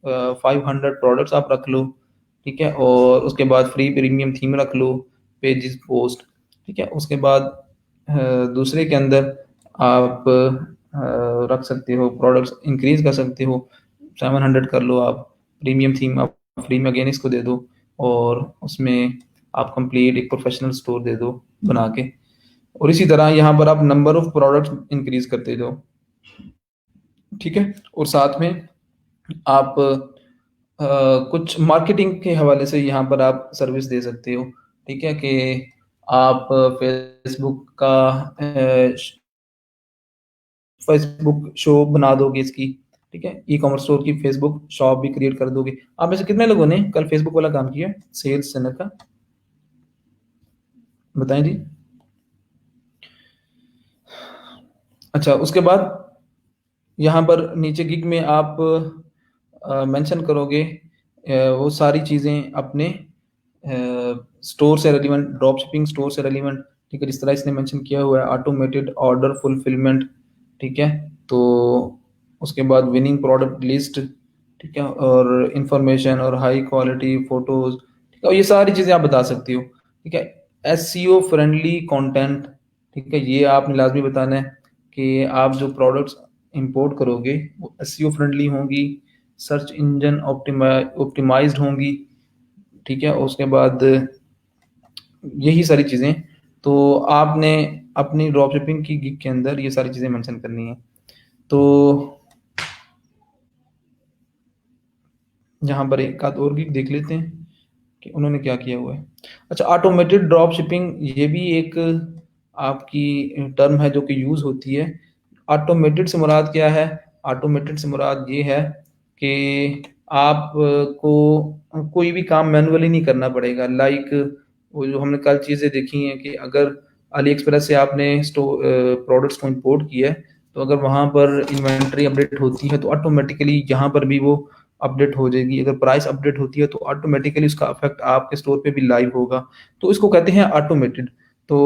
500 प्रोडक्ट्स आप रख लो, ठीक है? और उसके बाद फ्री प्रीमियम थीम रख लो, पेजेज़ पोस्ट, ठीक है? उसके बाद दूसरे के अंदर आप रख सकते हो, प्रोडक्ट्स इंक्रीज़ कर सकते हो, 700 कर लो आप, प्रीमियम थीम आप फ्री में अगेन इसको दे दो, और उसमें आप कंप्लीट एक प्रोफ़ेशनल स्टोर दे दो बना के, और इसी तरह यहाँ पर आप नंबर ऑफ प्रोडक्ट्स इंक्रीज़ करते जाओ, ठीक है? और साथ में आप कुछ मार्केटिंग के हवाले से यहाँ पर आप सर्विस दे सकते हो, ठीक है? कि आप फ़ेसबुक का फ़ेसबुक शॉप बना दोगे इसकी, ठीक है? ई-कॉमर्स स्टोर की फ़ेसबुक शॉप भी क्रिएट कर दोगे। आप में से कितने लोगों ने कल फ़ेसबुक वाला काम किया है, सेल्स सेंटर का? बताएँ जी। अच्छा, उसके बाद यहाँ पर नीचे गिग में आप मेंशन करोगे वो सारी चीज़ें अपने स्टोर से रेलेवेंट, ड्रॉप शिपिंग स्टोर से रेलेवेंट, ठीक है? जिस तरह इसने मेंशन किया हुआ है ऑटोमेटेड ऑर्डर फुलफिलमेंट, ठीक है? तो उसके बाद विनिंग प्रोडक्ट लिस्ट, ठीक है? और इन्फॉर्मेशन और हाई क्वालिटी फ़ोटोज़, ठीक है? और ये सारी चीज़ें आप बता सकती हो, ठीक है? एसईओ फ्रेंडली कंटेंट, ठीक है? ये आपने लाज़मी बताना है कि आप जो प्रोडक्ट्स इंपोर्ट करोगे वो एसईओ फ्रेंडली होंगी, सर्च इंजन ऑप्टिमाइज़्ड होंगी, ठीक है? उसके बाद यही सारी चीज़ें, तो आपने अपनी ड्रॉप शिपिंग की गिग के अंदर ये सारी चीज़ें मेंशन करनी है। तो यहाँ पर एक आध और गिग देख लेते हैं कि उन्होंने क्या किया हुआ है। अच्छा, ऑटोमेटेड ड्रॉप शिपिंग, ये भी एक आपकी टर्म है जो कि यूज़ होती है। ऑटोमेटेड से मुराद क्या है? ऑटोमेटेड से मुराद ये है कि आप को कोई भी काम मैनुअली नहीं करना पड़ेगा। लाइक वो जो हमने कल चीज़ें देखी हैं कि अगर अली एक्सप्रेस से आपने प्रोडक्ट्स को इंपोर्ट किया है, तो अगर वहाँ पर इन्वेंट्री अपडेट होती है तो ऑटोमेटिकली यहाँ पर भी वो अपडेट हो जाएगी। अगर प्राइस अपडेट होती है तो ऑटोमेटिकली उसका इफेक्ट आपके स्टोर पे भी लाइव होगा। तो इसको कहते हैं ऑटोमेटेड। तो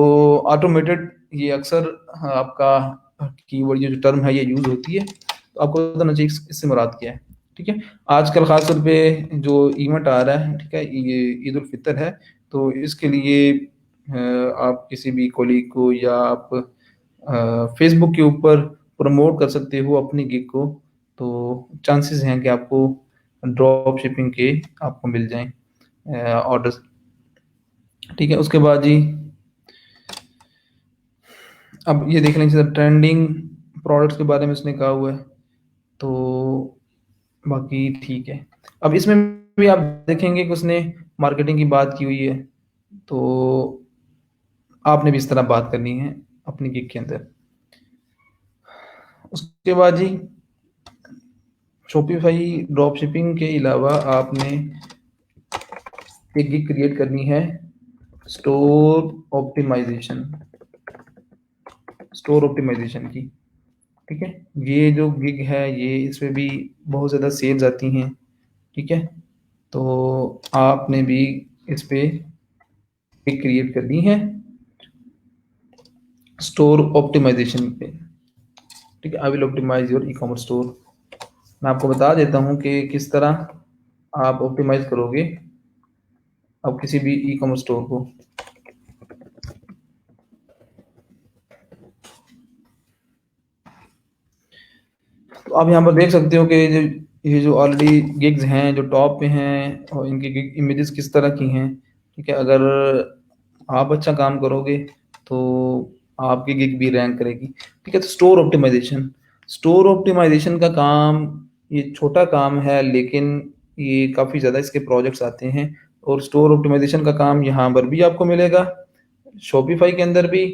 ऑटोमेटेड ये अक्सर आपका कीवर्ड, ये जो टर्म है ये यूज होती है, तो आपको बताना चाहिए इससे मुराद क्या है। ठीक है, आजकल खास तौर पे जो इवेंट आ रहा है, ठीक है, ये ईद उल फितर है, तो इसके लिए आप किसी भी कोलीग को या आप फेसबुक के ऊपर प्रमोट कर सकते हो अपनी गिग को, तो चांसेस हैं कि आपको ड्रॉप शिपिंग के आपको मिल जाएं ऑर्डर्स। ठीक है, उसके बाद जी अब ये देख लें जैसे ट्रेंडिंग प्रोडक्ट्स के बारे में उसने कहा हुआ है, तो बाकी ठीक है। अब इसमें भी आप देखेंगे कि उसने मार्केटिंग की बात की हुई है, तो आपने भी इस तरह बात करनी है अपनी गिग के अंदर। उसके बाद जी शॉपिफाई ड्रॉप शिपिंग के अलावा आपने एक गिग क्रिएट करनी है स्टोर ऑप्टिमाइजेशन, स्टोर ऑप्टिमाइजेशन की। ठीक है, ये जो गिग है ये इसमें भी बहुत ज़्यादा सेल्स आती हैं। ठीक है, तो आपने भी इस पे गिग क्रिएट करनी है स्टोर ऑप्टिमाइजेशन पे। ठीक है, I will optimise your e commerce store. मैं आपको बता देता हूँ कि किस तरह आप ऑप्टिमाइज करोगे अब किसी भी ई कॉमर्स स्टोर को। तो आप यहाँ पर देख सकते हो कि ये जो ऑलरेडी गिग्स हैं जो टॉप पे हैं और इनकी गिग इमेजेस किस तरह की हैं। ठीक है, अगर आप अच्छा काम करोगे तो आपकी गिग भी रैंक करेगी। ठीक है, तो स्टोर ऑप्टिमाइजेशन, स्टोर ऑप्टिमाइजेशन का काम ये छोटा काम है, लेकिन ये काफ़ी ज़्यादा इसके प्रोजेक्ट्स आते हैं। और स्टोर ऑप्टिमाइजेशन का काम यहाँ पर भी आपको मिलेगा, शॉपिफाई के अंदर भी,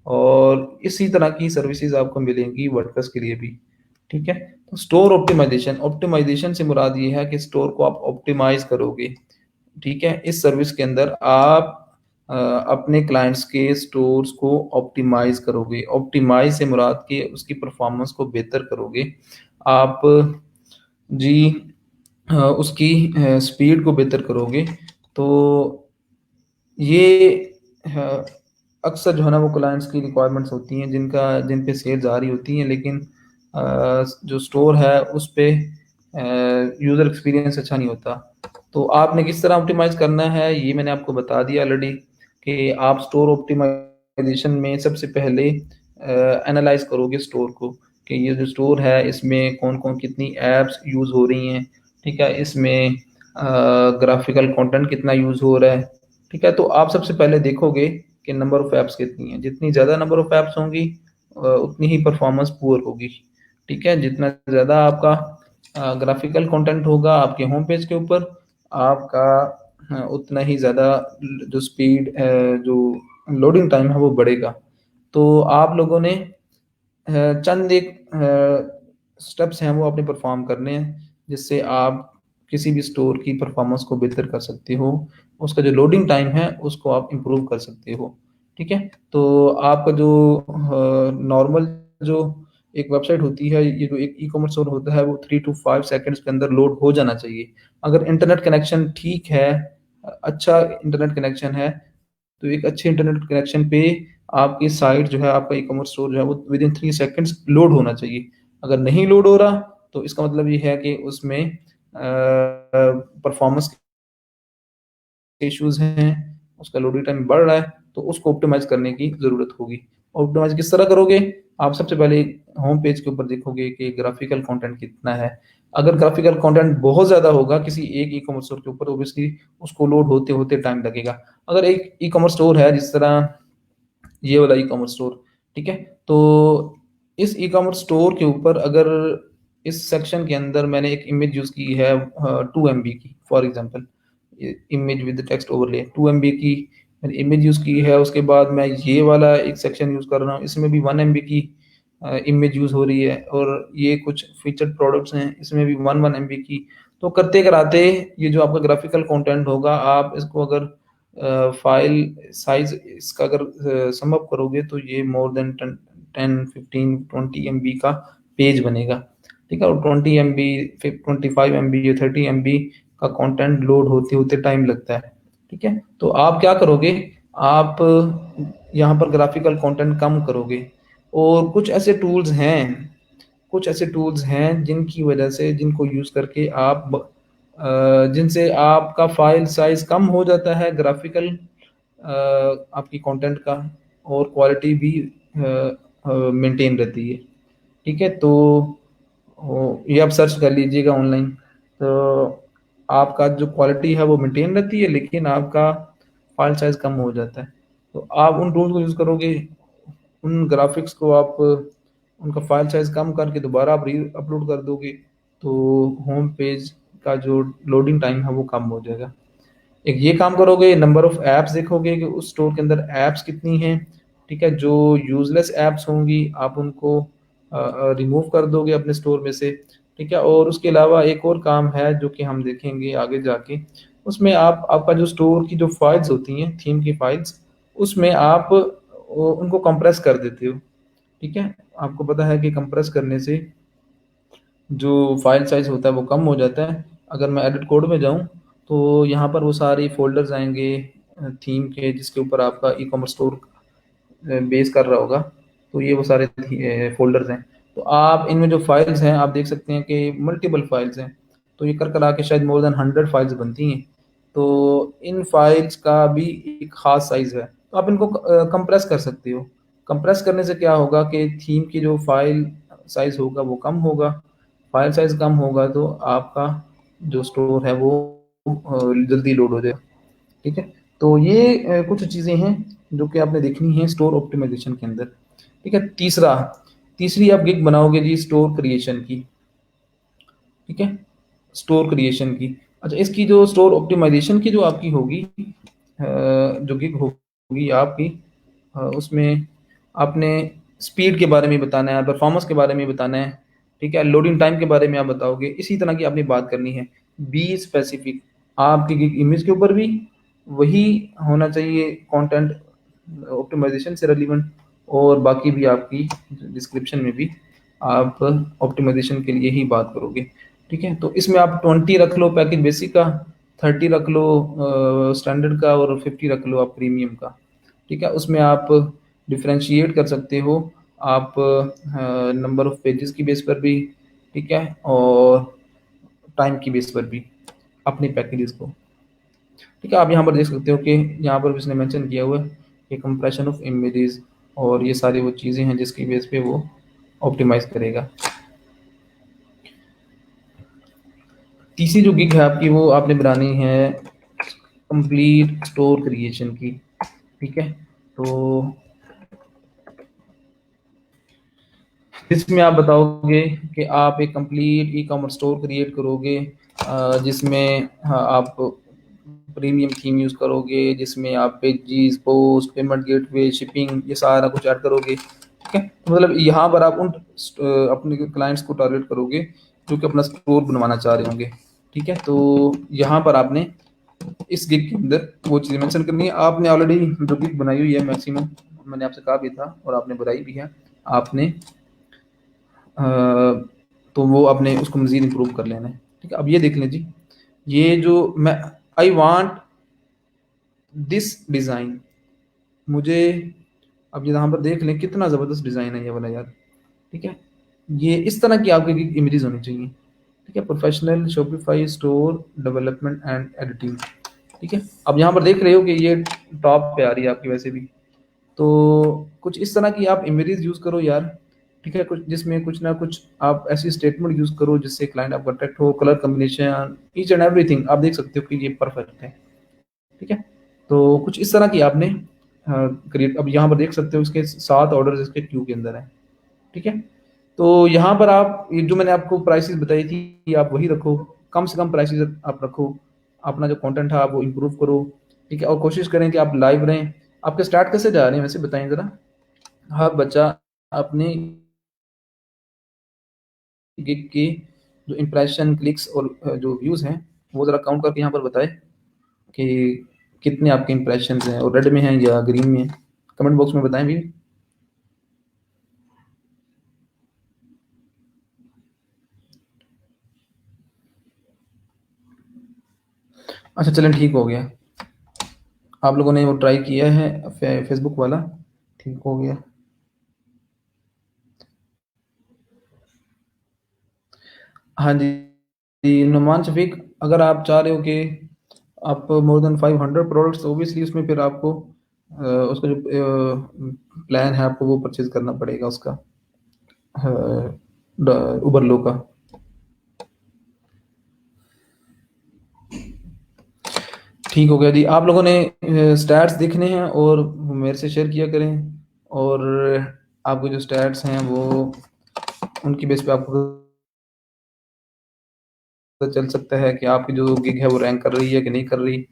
और इसी तरह की सर्विसेज आपको मिलेंगी वर्डप्रेस के लिए भी। ठीक है, तो स्टोर ऑप्टिमाइजेशन, ऑप्टिमाइजेशन से मुराद ये है कि स्टोर को आप ऑप्टिमाइज करोगे। ठीक है, इस सर्विस के अंदर आप अपने क्लाइंट्स के स्टोर्स को ऑप्टिमाइज करोगे। ऑप्टिमाइज से मुराद के उसकी परफॉर्मेंस को बेहतर करोगे आप जी, उसकी स्पीड को बेहतर करोगे। तो ये अक्सर जो है ना वो क्लाइंट्स की रिक्वायरमेंट्स होती हैं जिन पे सेल्स आ रही होती हैं, लेकिन जो स्टोर है उस पे यूज़र एक्सपीरियंस अच्छा नहीं होता। तो आपने किस तरह ऑप्टिमाइज करना है ये मैंने आपको बता दिया ऑलरेडी, कि आप स्टोर ऑप्टिमाइजेशन में सबसे पहले एनालाइज करोगे स्टोर को, कि ये जो स्टोर है इसमें कौन कौन कितनी एप्स यूज़ हो रही हैं। ठीक है, इसमें ग्राफिकल कंटेंट कितना यूज़ हो रहा है। ठीक है, तो आप सबसे पहले देखोगे कि नंबर ऑफ ऐप्स कितनी हैं। जितनी ज़्यादा नंबर ऑफ ऐप्स होंगी उतनी ही परफॉर्मेंस पुअर होगी। ठीक है, जितना ज़्यादा आपका ग्राफिकल कंटेंट होगा आपके होम पेज के ऊपर, आपका उतना ही ज़्यादा जो स्पीड जो लोडिंग टाइम है वो बढ़ेगा। तो आप लोगों ने चंद एक स्टेप्स हैं वो आपने परफॉर्म करने हैं, जिससे आप किसी भी स्टोर की परफॉर्मेंस को बेहतर कर सकते हो। उसका जो लोडिंग टाइम है उसको आप इम्प्रूव कर सकते हो। ठीक है, तो आपका जो नॉर्मल जो एक वेबसाइट होती है, ये जो एक ई कॉमर्स स्टोर होता है, वो 3 to 5 सेकंड्स के अंदर लोड हो जाना चाहिए। अगर इंटरनेट कनेक्शन ठीक है, अच्छा इंटरनेट कनेक्शन है, तो एक अच्छे इंटरनेट कनेक्शन पे आपकी साइट जो है, आपका ई कॉमर्स स्टोर जो है वो विद इन 3 सेकंड्स लोड होना चाहिए। अगर नहीं लोड हो रहा तो इसका मतलब ये है कि उसमें परफॉर्मेंस इश्यूज हैं, उसका लोडिंग टाइम बढ़ रहा है, तो उसको ऑप्टिमाइज करने की ज़रूरत होगी। ऑप्टिमाइज किस तरह करोगे? आप सबसे पहले होम पेज के ऊपर देखोगे कि ग्राफिकल कंटेंट कितना है। अगर ग्राफिकल कंटेंट बहुत ज़्यादा होगा किसी एक ई कॉमर्स स्टोर के ऊपर, ऑब्वियसली उसको लोड होते-होते टाइम लगेगा। अगर एक ई कॉमर्स स्टोर है जिस तरह ये वाला ई कॉमर्स स्टोर, ठीक है? तो इस ई कॉमर्स स्टोर के ऊपर अगर इस सेक्शन के अंदर मैंने एक इमेज यूज़ की है 2 MB की, for example image with text overlay 2 MB की मैंने इमेज यूज़ की है। उसके बाद मैं ये वाला एक सेक्शन यूज़ कर रहा हूँ, इसमें भी 1 MB की इमेज यूज़ हो रही है, और ये कुछ फीचर्ड प्रोडक्ट्स हैं, इसमें भी 1 MB की। तो करते कराते ये जो आपका ग्राफिकल कंटेंट होगा, आप इसको अगर फाइल साइज इसका अगर सम अप करोगे तो ये मोर देन 10, 15, 20 MB का पेज बनेगा, ठीक है। और 20 MB, 25 MB या 30 MB का कंटेंट लोड होते होते टाइम लगता है, ठीक है। तो आप क्या करोगे, आप यहाँ पर ग्राफिकल कंटेंट कम करोगे, और कुछ ऐसे टूल्स हैं जिनकी वजह से, जिनको यूज़ करके आप जिनसे आपका फाइल साइज कम हो जाता है, ग्राफिकल आपकी कंटेंट का, और क्वालिटी भी मेंटेन रहती है, ठीक है। तो ये आप सर्च कर लीजिएगा ऑनलाइन, तो आपका जो क्वालिटी है वो मेंटेन रहती है, लेकिन आपका फाइल साइज कम हो जाता है। तो आप उन टूल्स को यूज़ करोगे, उन ग्राफिक्स को आप उनका फाइल साइज कम करके दोबारा आप री अपलोड कर दोगे, तो होम पेज का जो लोडिंग टाइम है वो कम हो जाएगा। एक ये काम करोगे, नंबर ऑफ ऐप्स देखोगे कि उस स्टोर के अंदर ऐप्स कितनी हैं, ठीक है। जो यूजलेस ऐप्स होंगी आप उनको रिमूव कर दोगे अपने स्टोर में से, ठीक है। और उसके अलावा एक और काम है जो कि हम देखेंगे आगे जाके, उसमें आप आपका जो स्टोर की जो फाइल्स होती हैं, थीम की फाइल्स, उसमें आप उनको कंप्रेस कर देते हो, ठीक है। आपको पता है कि कंप्रेस करने से जो फाइल साइज होता है वो कम हो जाता है। अगर मैं एडिट कोड में जाऊँ तो यहाँ पर वो सारे फ़ोल्डर्स आएँगे थीम के, जिसके ऊपर आपका ई कॉमर्स स्टोर बेस कर रहा होगा। तो ये वो सारे फ़ोल्डर्स हैं। तो आप इनमें जो फाइल्स हैं आप देख सकते हैं कि मल्टीपल फाइल्स हैं। तो ये कर करा के शायद मोर देन 100 फाइल्स बनती हैं। तो इन फाइल्स का भी एक ख़ास साइज़ है। तो आप इनको कंप्रेस कर सकते हो। कंप्रेस करने से क्या होगा कि थीम की जो फाइल साइज़ होगा वो कम होगा। फाइल साइज़ कम होगा तो आपका जो स्टोर है वो जल्दी लोड हो जाएगा, ठीक है। तो ये कुछ चीज़ें हैं जो कि आपने देखनी है स्टोर ऑप्टिमाइज़ेशन के अंदर, ठीक है। तीसरी आप गिग बनाओगे जी स्टोर क्रिएशन की, ठीक है, स्टोर क्रिएशन की। अच्छा, इसकी जो स्टोर ऑप्टिमाइज़ेशन की जो आपकी होगी जो गिग होगी आपकी, उसमें आपने स्पीड के बारे में बताना है, परफॉर्मेंस के बारे में बताना है, ठीक है, लोडिंग टाइम के बारे में आप बताओगे, इसी तरह की आपने बात करनी है। बी स्पेसिफिक, आपकी गिग इमेज के ऊपर भी वही होना चाहिए कंटेंट, ऑप्टिमाइज़ेशन से रिलेवेंट, और बाकी भी आपकी डिस्क्रिप्शन में भी आप ऑप्टिमाइज़ेशन के लिए ही बात करोगे, ठीक है। तो इसमें आप 20 रख लो पैकेज बेसिक का, 30 रख लो स्टैंडर्ड का, और 50 रख लो आप प्रीमियम का, ठीक है। उसमें आप डिफरेंशिएट कर सकते हो, आप नंबर ऑफ पेजेस की बेस पर भी, ठीक है, और टाइम की बेस पर भी अपने पैकेजेस को, ठीक है। आप यहाँ पर देख सकते हो कि यहाँ पर उसने मेंशन किया हुआ है कि कंप्रेशन ऑफ इमेजेस, और ये सारी वो चीज़ें हैं जिसकी बेस पे वो ऑप्टिमाइज़ करेगा। तीसरी जो गिग है आपकी वो आपने बनानी है कंप्लीट स्टोर क्रिएशन की, ठीक है। तो इसमें आप बताओगे कि आप एक कंप्लीट ई कॉमर्स स्टोर क्रिएट करोगे, जिसमें हाँ, आप प्रीमियम थीम यूज़ करोगे, जिसमें आप pages, post, payment gateway, shipping, ये सारा कुछ ऐड करोगे, ठीक है। तो मतलब यहाँ पर आप उन अपने क्लाइंट्स को टारगेट करोगे जो कि अपना स्टोर बनवाना चाह रहे होंगे, ठीक है। तो यहाँ पर आपने इस गिग के अंदर वो चीज़ें मेंशन करनी है। आपने ऑलरेडी जो गिग बनाई हुई है मैक्सिमम, मैंने आपसे कहा भी था और आपने बनाई भी है, आपने तो वो आपने उसको मज़ीद इम्प्रूव कर लेना है, ठीक है। अब ये देख लें जी, ये जो मैं आई वांट दिस डिज़ाइन, मुझे, अब ये यहाँ पर देख लें कितना ज़बरदस्त डिज़ाइन है ये वाला यार, ठीक है। ये इस तरह की आपकी इमेजेस होनी चाहिए, ठीक है। Professional Shopify store development and editing, ठीक है। अब यहाँ पर देख रहे हो कि ये टॉप पे आ रही है आपकी वैसे भी, तो कुछ इस तरह की आप इमेजेस यूज़ करो यार, ठीक है। कुछ जिसमें कुछ ना कुछ आप ऐसी स्टेटमेंट यूज़ करो जिससे क्लाइंट आपका अट्रैक्ट हो, colour combination, each and everything आप देख सकते हो कि ये परफेक्ट है, ठीक है। तो कुछ इस तरह की आपने क्रिएट, अब यहाँ पर देख सकते हो इसके 7 ऑर्डर इसके क्यू के अंदर है, ठीक है? तो यहाँ पर आप ये जो मैंने आपको प्राइसेज़ बताई थी, आप वही रखो, कम से कम प्राइसेज़ आप रखो, अपना जो कंटेंट है आप वो इम्प्रूव करो, ठीक है? और कोशिश करें कि आप लाइव रहें। आपके स्टार्ट कैसे जा रहे हैं वैसे बताएँ ज़रा? हर बच्चा अपने गिग के जो इम्प्रेशन, क्लिक्स और जो व्यूज़ हैं, वो ज़रा काउंट करके यहाँ पर बताएँ कि कितने आपके इम्प्रेशंस हैं और रेड में हैं या ग्रीन में हैं? कमेंट बॉक्स में बताएँ भी। अच्छा चलें ठीक हो गया। आप लोगों ने वो ट्राई किया है फेसबुक वाला, ठीक हो गया। हाँ जी, नुमान शफ़ीक अगर आप चाह रहे हो कि आप मोर देन 500 प्रोडक्ट्स ऑब्वियसली उसमें फिर आपको उसका जो प्लान है आपको वो परचेज़ करना पड़ेगा उसका अ, ड उबरलो का। ठीक हो गया जी। आप लोगों ने स्टैट्स देखने हैं और मेरे से शेयर किया करें और आपके जो स्टैट्स हैं वो उनकी बेस पे आपको पता चल सकता है कि आपकी जो गिग है वो रैंक कर रही है कि नहीं कर रही।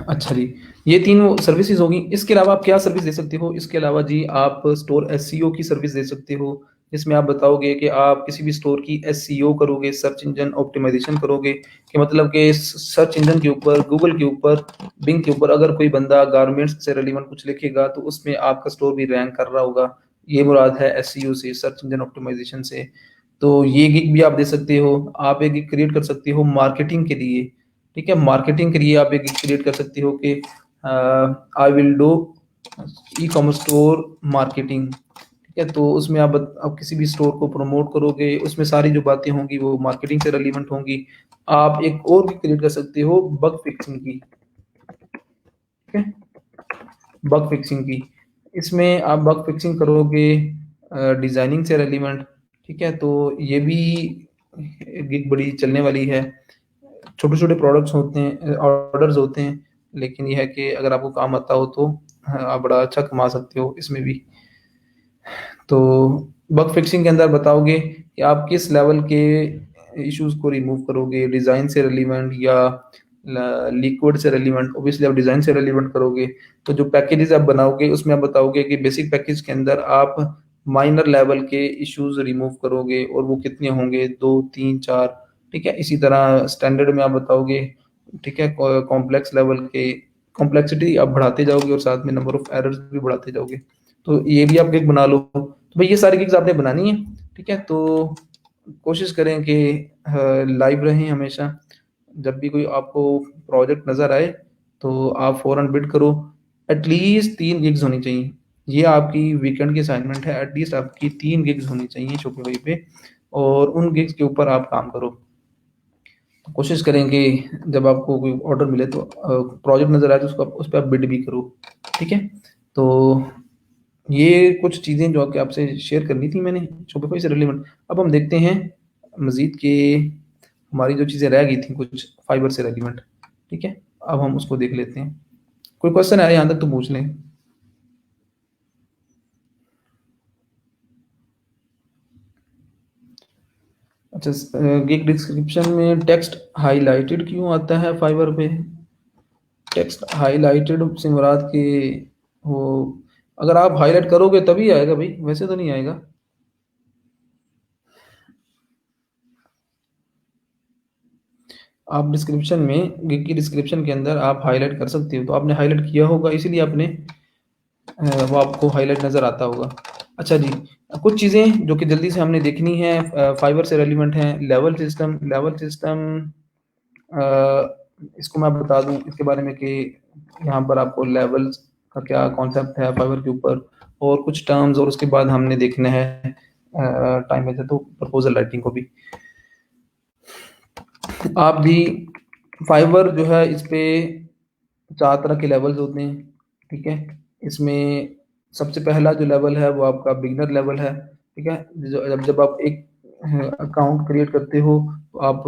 अच्छा जी, ये 3 वो सर्विसेज़ होगी। इसके अलावा आप क्या सर्विस दे सकते हो? इसके अलावा जी आप स्टोर एसईओ की सर्विस दे सकते हो, जिसमें आप बताओगे कि आप किसी भी स्टोर की एसईओ करोगे, सर्च इंजन ऑप्टिमाइज़ेशन करोगे, कि मतलब कि स सर्च इंजन के ऊपर, गूगल के ऊपर, बिंग के ऊपर अगर कोई बंदा गारमेंट्स से रिलेवेंट कुछ लिखेगा, तो उसमें आपका स्टोर भी रैंक कर रहा होगा। ये मुराद है एसईओ से, सर्च इंजन ऑप्टिमाइज़ेशन से। तो ये गिग भी आप दे सकते हो। आप एक गिग क्रिएट कर सकते हो मार्केटिंग के लिए। ठीक है, मार्केटिंग के लिए आप एक क्रिएट कर सकते हो कि I will do E commerce store marketing. ठीक है, तो उसमें आप किसी भी स्टोर को प्रमोट करोगे, उसमें सारी जो बातें होंगी वो मार्केटिंग से रिलेवेंट होंगी। आप एक और भी क्रिएट कर सकते हो बग फिक्सिंग की। ठीक है, बग फिक्सिंग की। इसमें आप बग फिक्सिंग करोगे डिज़ाइनिंग से रिलेवेंट। ठीक है, तो ये भी गिग बड़ी चलने वाली है। छोटे-छोटे प्रोडक्ट्स होते हैं ऑर्डर्स होते हैं, लेकिन ये है कि अगर आपको काम आता हो तो आप बड़ा अच्छा कमा सकते हो इसमें भी। तो बग फिक्सिंग के अंदर बताओगे कि आप किस लेवल के इश्यूज़ को रिमूव करोगे, डिज़ाइन से रिलेवेंट या ल लिक्विड से रिलेवेंट, ऑब्वियसली आप डिज़ाइन से रिलेवेंट करोगे। तो जो पैकेजेज़ आप बनाओगे उसमें आप बताओगे कि बेसिक पैकेज के अंदर आप माइनर लेवल के इश्यूज़ रिमूव करोगे और वो कितने होंगे 2, 3, 4 ठीक है? इसी तरह स्टैंडर्ड में आप बताओगे, ठीक है? कॉम्प्लेक्स लेवल के कॉम्प्लेक्सिटी आप बढ़ाते जाओगे और साथ में नंबर ऑफ एरर्स भी बढ़ाते जाओगे। तो ये भी आप गिग बना लो। तो भाई ये सारी गिग्स आपने बनानी है, ठीक है? तो कोशिश करें कि लाइव रहें हमेशा। जब भी कोई आपको प्रोजेक्ट नज़र आए, तो आप फ़ौरन बिड करो। एटलीस्ट 3 गिग्स होनी चाहिए। ये आपकी वीकेंड की असाइनमेंट है, एटलीस्ट आपकी 3 गिग्स होनी चाहिए शोपिफ़ाई पे और उन गिग्स के ऊपर आप काम करो। तो कोशिश करें कि जब आपको कोई ऑर्डर मिले तो प्रोजेक्ट नज़र आए तो उसको उस पे आप बिड भी करो, ठीक है? तो ये कुछ चीज़ें जो कि आपसे शेयर करनी थी मैंने शॉपिफ़ाई से रिलेवेंट। अब हम देखते हैं मज़ीद कि हमारी जो चीज़ें रह गई थी कुछ फाइबर से रिलेवेंट, ठीक है? अब हम उसको देख लेते हैं। कोई क्वेश्चन है यहाँ तक तो पूछ लें। अच्छा गिग डिस्क्रिप्शन में टेक्स्ट हाइलाइटेड क्यों आता है फाइवर पे? टेक्स्ट हाइलाइटेड से मुराद कि वो अगर आप हाइलाइट करोगे तभी आएगा भाई, वैसे तो नहीं आएगा। आप डिस्क्रिप्शन में गिग की डिस्क्रिप्शन के अंदर आप हाइलाइट कर सकते हो, तो आपने हाइलाइट किया होगा इसीलिए आपने वो आपको हाइलाइट नज़र आता होगा। अच्छा जी, कुछ चीज़ें जो कि जल्दी से हमने देखनी है फाइबर से रेलेवेंट हैं, लेवल सिस्टम इसको मैं बता दूँ इसके बारे में कि यहाँ पर आपको लेवल्स का क्या कॉन्सेप्ट है फाइबर के ऊपर और कुछ टर्म्स और उसके बाद हमने देखना है टाइम में तो प्रपोज़ल राइटिंग को भी। आप भी फाइवर जो है इस पे 4 तरह के लेवल्स होते हैं, ठीक है? इसमें सबसे पहला जो लेवल है वो आपका बिगिनर लेवल है, ठीक है? जो जब जब आप एक अकाउंट क्रिएट करते हो तो आप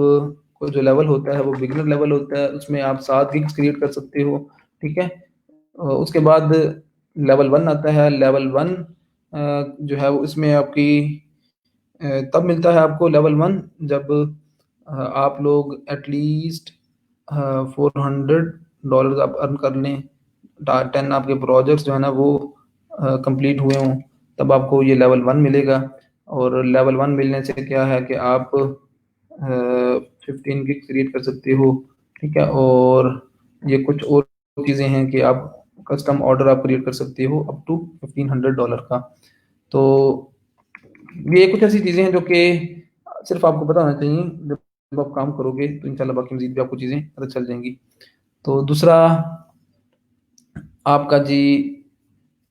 को जो लेवल होता है वो बिगिनर लेवल होता है, उसमें आप 7 गिग्स क्रिएट कर सकते हो, ठीक है। उसके बाद लेवल 1 आता है। लेवल 1 जो है वो इसमें आपकी तब मिलता है आपको लेवल 1 जब आप लोग एटलीस्ट $400 आप अर्न कर लें, 10 आपके प्रोजेक्ट्स जो है ना वो कंप्लीट हुए हों, तब आपको ये लेवल 1 मिलेगा। और लेवल 1 मिलने से क्या है कि आप 15 गिग क्रिएट कर सकते हो, ठीक है। और ये कुछ और चीज़ें हैं कि आप कस्टम ऑर्डर आप क्रिएट कर सकते हो अप टू $1500 का। तो ये कुछ ऐसी चीज़ें हैं जो कि सिर्फ आपको पता होना चाहिए। जब आप काम करोगे तो इंशाल्लाह बाकी मज़ीद भी आपको चीज़ें पता चल जाएंगी। तो दूसरा आपका जी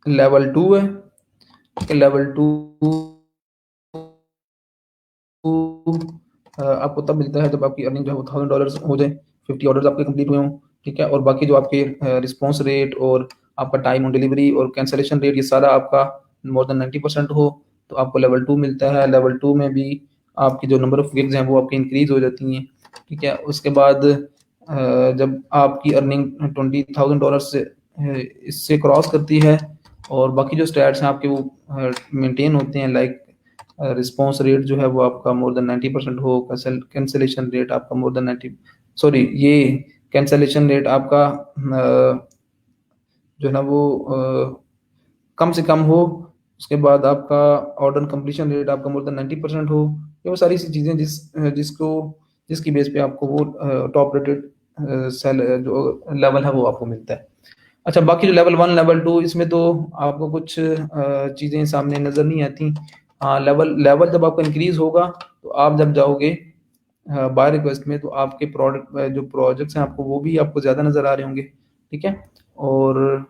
लेवल 2 है। लेवल 2 आपको तब मिलता है जब आपकी अर्निंग जो है वो $1000 हो जाए, 50 ऑर्डर्स आपके कंप्लीट हुए हों, ठीक है। और बाकी जो आपके रिस्पॉन्स रेट और आपका टाइम ऑन डिलीवरी और कैंसलेशन रेट ये सारा आपका मोर देन 90% हो, तो आपको लेवल 2 मिलता है। लेवल 2 में भी आपकी जो नंबर ऑफ गिग्स हैं वो आपकी इंक्रीज हो जाती हैं, ठीक है। उसके बाद जब आपकी अर्निंग $20,000 से इससे क्रॉस करती है और बाकी जो स्टैट्स हैं आपके वो मेंटेन होते हैं, लाइक रिस्पॉन्स रेट जो है वो आपका मोर देन 90% हो, कैंसलेशन रेट आपका मोर देन 90, सॉरी ये कैंसलेशन रेट आपका जो है ना वो कम से कम हो, उसके बाद आपका ऑर्डर कंप्लीशन रेट आपका मोर देन 90% हो। ये वो सारी सी चीज़ें जिसकी बेस पे आपको वो टॉप रेटेड सेल जो लेवल है वो आपको मिलता है। अच्छा, बाकी जो लेवल 1 लेवल 2 इसमें तो आपको कुछ चीज़ें सामने नज़र नहीं आती। हाँ, लेवल लेवल जब आपका इंक्रीज़ होगा तो आप जब जाओगे बाय रिक्वेस्ट में, तो आपके प्रोडक्ट जो प्रोजेक्ट्स हैं आपको वो भी आपको ज़्यादा नज़र आ रहे होंगे, ठीक है। और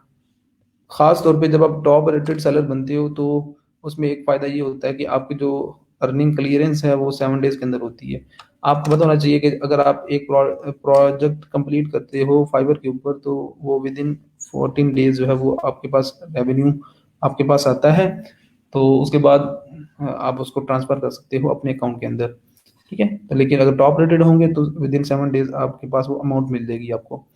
ख़ास तौर पे जब आप टॉप रेटेड सेलर बनते हो तो उसमें एक फ़ायदा ये होता है कि आपकी जो अर्निंग क्लियरेंस है वो 7 डेज़ के अंदर होती है। आपको पता होना चाहिए कि अगर आप एक प्रोजेक्ट कंप्लीट करते हो फाइवर के ऊपर, तो वो विदिन 14 डेज़ जो है वो आपके पास रेवेन्यू आपके पास आता है। तो उसके बाद आप उसको ट्रांसफ़र कर सकते हो अपने अकाउंट के अंदर, ठीक है। तो लेकिन अगर टॉप रेटेड होंगे तो विदिन 7 डेज़ आपके पास वो अमाउंट मिल जाएगी आपको।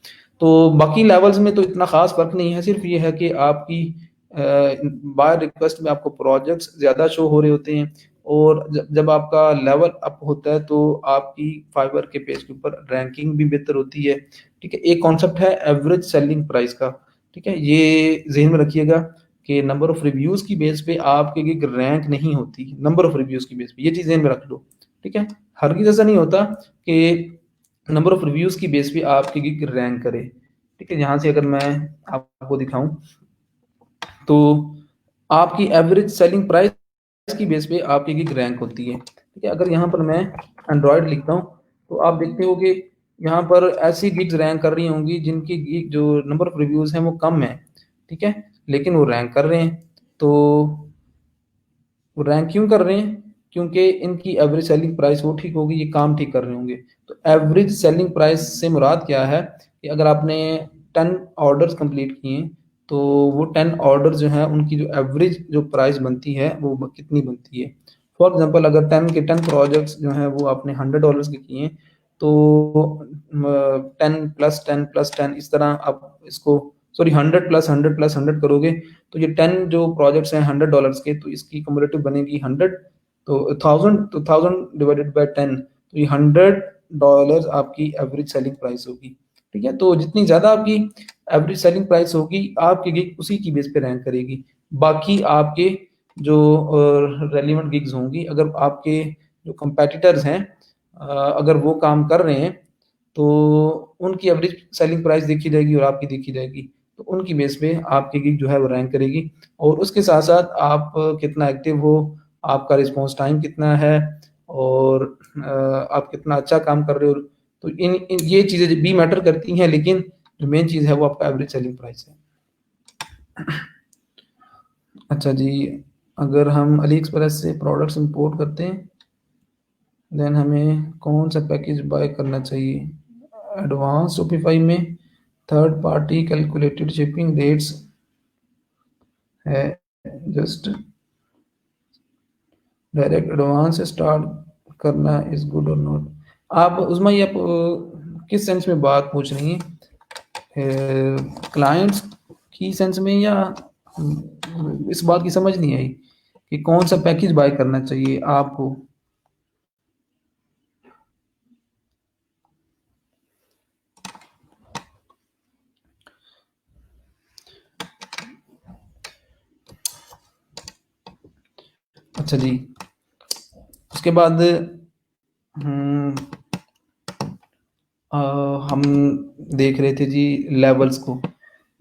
तो बाकी लेवल्स में तो इतना ख़ास फ़र्क नहीं है, सिर्फ़ ये है कि आपकी बाय रिक्वेस्ट में आपको प्रोजेक्ट्स ज़्यादा शो हो रहे होते हैं और जब आपका लेवल अप होता है तो आपकी फाइवर के पेज के ऊपर रैंकिंग भी बेहतर होती है, ठीक है। एक कॉन्सेप्ट है एवरेज सेलिंग प्राइस का, ठीक है। ये ज़हन में रखिएगा कि नंबर ऑफ रिव्यूज़ की बेस पे आपकी गिग रैंक नहीं होती, नंबर ऑफ रिव्यूज़ की बेस पे, ये चीज़ ज़हन में रख लो, ठीक है। हरगिज़ ऐसा नहीं होता कि नंबर ऑफ रिव्यूज़ की बेस पे आपकी गिग रैंक करे, ठीक है। यहाँ से अगर मैं आपको दिखाऊँ तो आपकी एवरेज सेलिंग प्राइस की बेस पे आपकी गिग रैंक होती है, ठीक है। अगर यहाँ पर मैं एंड्रॉयड लिखता हूँ तो आप देखते हो कि यहाँ पर ऐसी गिग्स रैंक कर रही होंगी जिनकी गिग जो नंबर ऑफ रिव्यूज़ हैं वो कम है, ठीक है, लेकिन वो रैंक कर रहे हैं। तो वो रैंक क्यों कर रहे हैं? क्योंकि इनकी एवरेज सेलिंग प्राइस वो ठीक होगी, ये काम ठीक कर रहे होंगे। तो एवरेज सेलिंग प्राइस से मुराद क्या है कि अगर आपने 10 ऑर्डर्स कंप्लीट किए तो वो 10 ऑर्डर जो हैं उनकी जो एवरेज जो प्राइस बनती है वो कितनी बनती है। फॉर एग्जांपल अगर 10 के 10 प्रोजेक्ट्स जो हैं वो आपने $100 के किए तो 10 प्लस 10 प्लस 10 इस तरह आप इसको, सॉरी 100 प्लस 100 प्लस 100 करोगे तो ये 10 जो प्रोजेक्ट्स हैं $100 के, तो इसकी कम्युलेटिव बनेगी 100, तो 1000 डिवाइडेड बाय 10, तो ये $100 आपकी एवरेज सेलिंग प्राइस होगी, ठीक है। तो जितनी ज़्यादा आपकी एवरेज सेलिंग प्राइस होगी आपकी गिग उसी की बेस पे रैंक करेगी। बाकी आपके जो रेलिवेंट गिग्स होंगी, अगर आपके जो कंपेटिटर्स हैं अगर वो काम कर रहे हैं तो उनकी एवरेज सेलिंग प्राइस देखी जाएगी और आपकी देखी जाएगी, तो उनकी बेस पे आपकी गिग जो है वो रैंक करेगी। और उसके साथ-साथ आप कितना एक्टिव हो, आपका रिस्पॉन्स टाइम कितना है और आप कितना अच्छा काम कर रहे हो, तो इन ये चीज़ें भी मैटर करती हैं, लेकिन जो मेन चीज़ है वो आपका एवरेज सेलिंग प्राइस है। अच्छा जी, अगर हम अली एक्सप्रेस से प्रोडक्ट्स इंपोर्ट करते हैं, देन हमें कौन सा पैकेज बाय करना चाहिए? एडवांस शॉपिफाई में third party calculated shipping rates है, जस्ट डायरेक्ट एडवांस स्टार्ट करना इज गुड और नॉट? आप उसमें ये आप किस सेंस में बात पूछ रही हैं? क्लाइंट्स की सेंस में या इस बात की समझ नहीं आई कि कौन सा पैकेज बाय करना चाहिए आपको? अच्छा जी। उसके बाद हम्म, अ, हम देख रहे थे जी लेवल्स को।